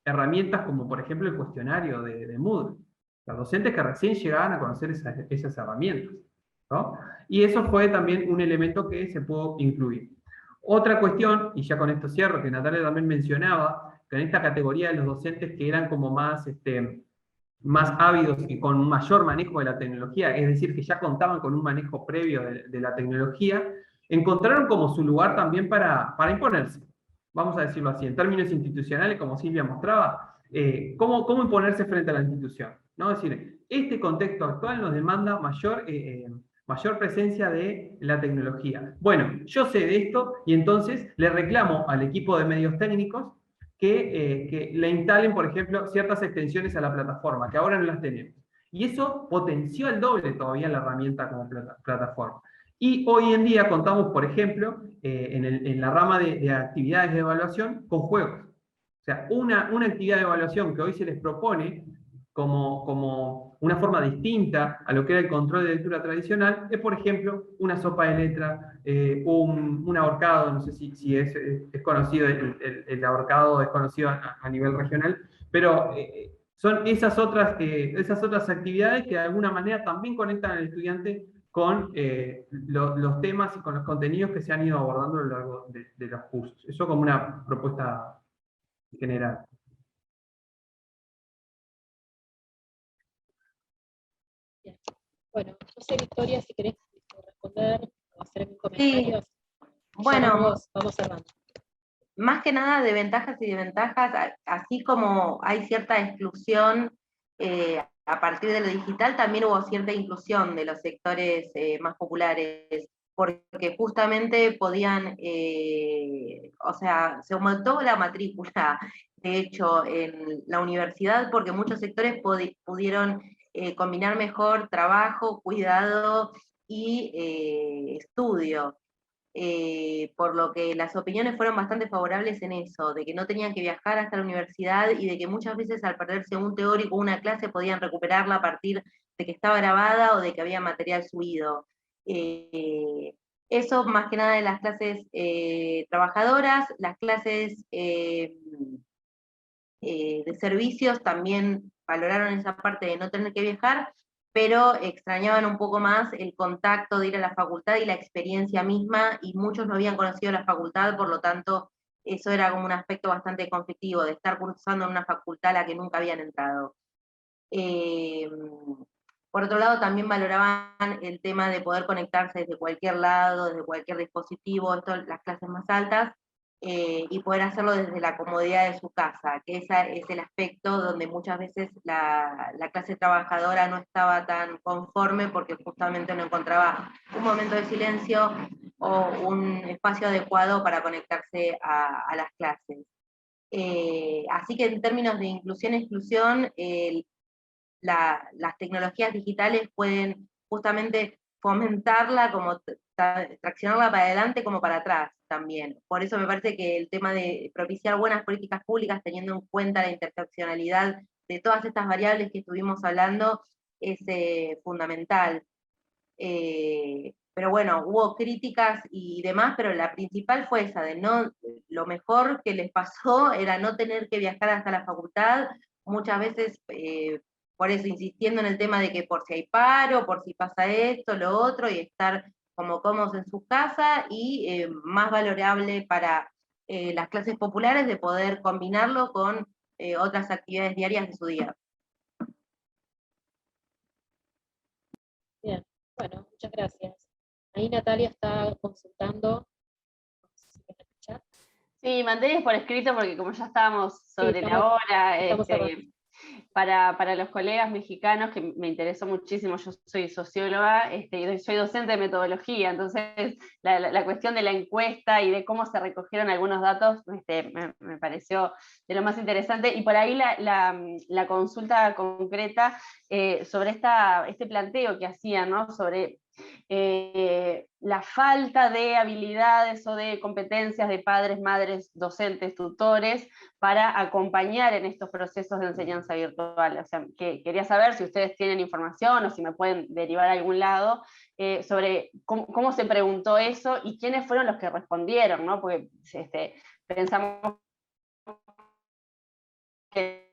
herramientas como por ejemplo el cuestionario de Moodle. Los docentes que recién llegaban a conocer esas herramientas, ¿no? Y eso fue también un elemento que se pudo incluir. Otra cuestión, y ya con esto cierro, que Natalia también mencionaba, que en esta categoría de los docentes que eran como más ávidos y con un mayor manejo de la tecnología, es decir, que ya contaban con un manejo previo de la tecnología, encontraron como su lugar también para imponerse. Vamos a decirlo así, en términos institucionales, como Silvia mostraba, cómo imponerse frente a la institución, ¿no? Es decir, este contexto actual nos demanda mayor presencia de la tecnología. Bueno, yo sé de esto y entonces le reclamo al equipo de medios técnicos que le instalen, por ejemplo, ciertas extensiones a la plataforma, que ahora no las tenemos. Y eso potenció al doble todavía la herramienta como plataforma. Y hoy en día contamos, por ejemplo, en la rama de actividades de evaluación, con juegos. O sea, una actividad de evaluación que hoy se les propone como una forma distinta a lo que era el control de lectura tradicional, es, por ejemplo, una sopa de letra, un ahorcado, no sé si es conocido, el ahorcado es conocido a nivel regional, pero son esas otras actividades que de alguna manera también conectan al estudiante con los temas y con los contenidos que se han ido abordando a lo largo de los cursos. Eso como una propuesta general. Bien. Bueno, no sé, Victoria, si querés responder o hacer algún comentario. Sí. Bueno, vamos cerrando. Más que nada de ventajas y desventajas, así como hay cierta exclusión a partir de lo digital, también hubo cierta inclusión de los sectores más populares, porque justamente podían, o sea, se aumentó la matrícula, de hecho, en la universidad, porque muchos sectores pudieron combinar mejor trabajo, cuidado y estudio. Por lo que las opiniones fueron bastante favorables en eso, de que no tenían que viajar hasta la universidad y de que muchas veces al perderse un teórico o una clase podían recuperarla a partir de que estaba grabada o de que había material subido. Eso más que nada en las clases trabajadoras, las clases de servicios también valoraron esa parte de no tener que viajar, pero extrañaban un poco más el contacto de ir a la facultad y la experiencia misma, y muchos no habían conocido la facultad, por lo tanto, eso era como un aspecto bastante conflictivo, de estar cursando en una facultad a la que nunca habían entrado. Por otro lado, también valoraban el tema de poder conectarse desde cualquier lado, desde cualquier dispositivo, esto las clases más altas, y poder hacerlo desde la comodidad de su casa, que ese es el aspecto donde muchas veces la clase trabajadora no estaba tan conforme porque justamente no encontraba un momento de silencio o un espacio adecuado para conectarse a las clases. Así que en términos de inclusión e exclusión, las tecnologías digitales pueden justamente fomentarla, como traccionarla para adelante como para atrás también. Por eso me parece que el tema de propiciar buenas políticas públicas teniendo en cuenta la interseccionalidad de todas estas variables que estuvimos hablando es fundamental. Pero bueno, hubo críticas y demás, pero la principal fue esa, de no, lo mejor que les pasó era no tener que viajar hasta la facultad, muchas veces por eso insistiendo en el tema de que por si hay paro, por si pasa esto, lo otro, y estar como cómodos en su casa, y más valorable para las clases populares de poder combinarlo con otras actividades diarias de su día. Bien, bueno, muchas gracias. Ahí Natalia está consultando. No sé si me escucha. Sí, materias por escrito, porque como ya estábamos sobre la hora, para los colegas mexicanos, que me interesó muchísimo, yo soy socióloga y soy docente de metodología, entonces la cuestión de la encuesta y de cómo se recogieron algunos datos me pareció de lo más interesante, y por ahí la consulta concreta sobre este planteo que hacían, ¿no? Sobre la falta de habilidades o de competencias de padres, madres, docentes, tutores, para acompañar en estos procesos de enseñanza virtual. O sea, que quería saber si ustedes tienen información o si me pueden derivar a algún lado sobre cómo se preguntó eso y quiénes fueron los que respondieron, ¿no? Porque pensamos que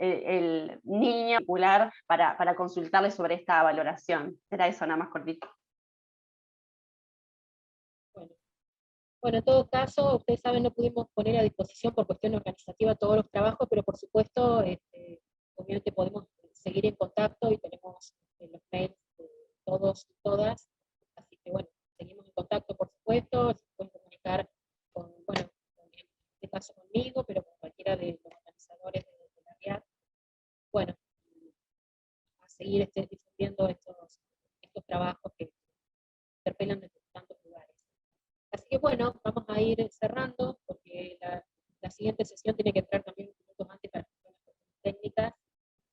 el niño popular para consultarle sobre esta valoración. Era eso, nada más cortito. Bueno, en todo caso, ustedes saben, no pudimos poner a disposición por cuestión organizativa todos los trabajos, pero por supuesto, obviamente podemos seguir en contacto y tenemos los mails de todos y todas, así que bueno, seguimos en contacto por supuesto, se pueden comunicar con, bueno, en este caso conmigo, pero con cualquiera de los organizadores de la RIAD, bueno, a seguir difundiendo estos trabajos que interpelan desde tantos lugares. Así que bueno, vamos a ir cerrando, porque la siguiente sesión tiene que entrar también minutos antes para las cuestiones técnicas.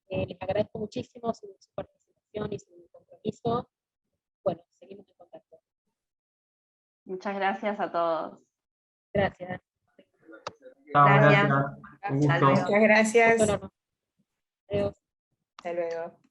Les agradezco muchísimo su participación y su compromiso. Bueno, seguimos en contacto. Muchas gracias a todos. Gracias. Gracias. Un gusto. Muchas gracias. Adiós. Hasta luego.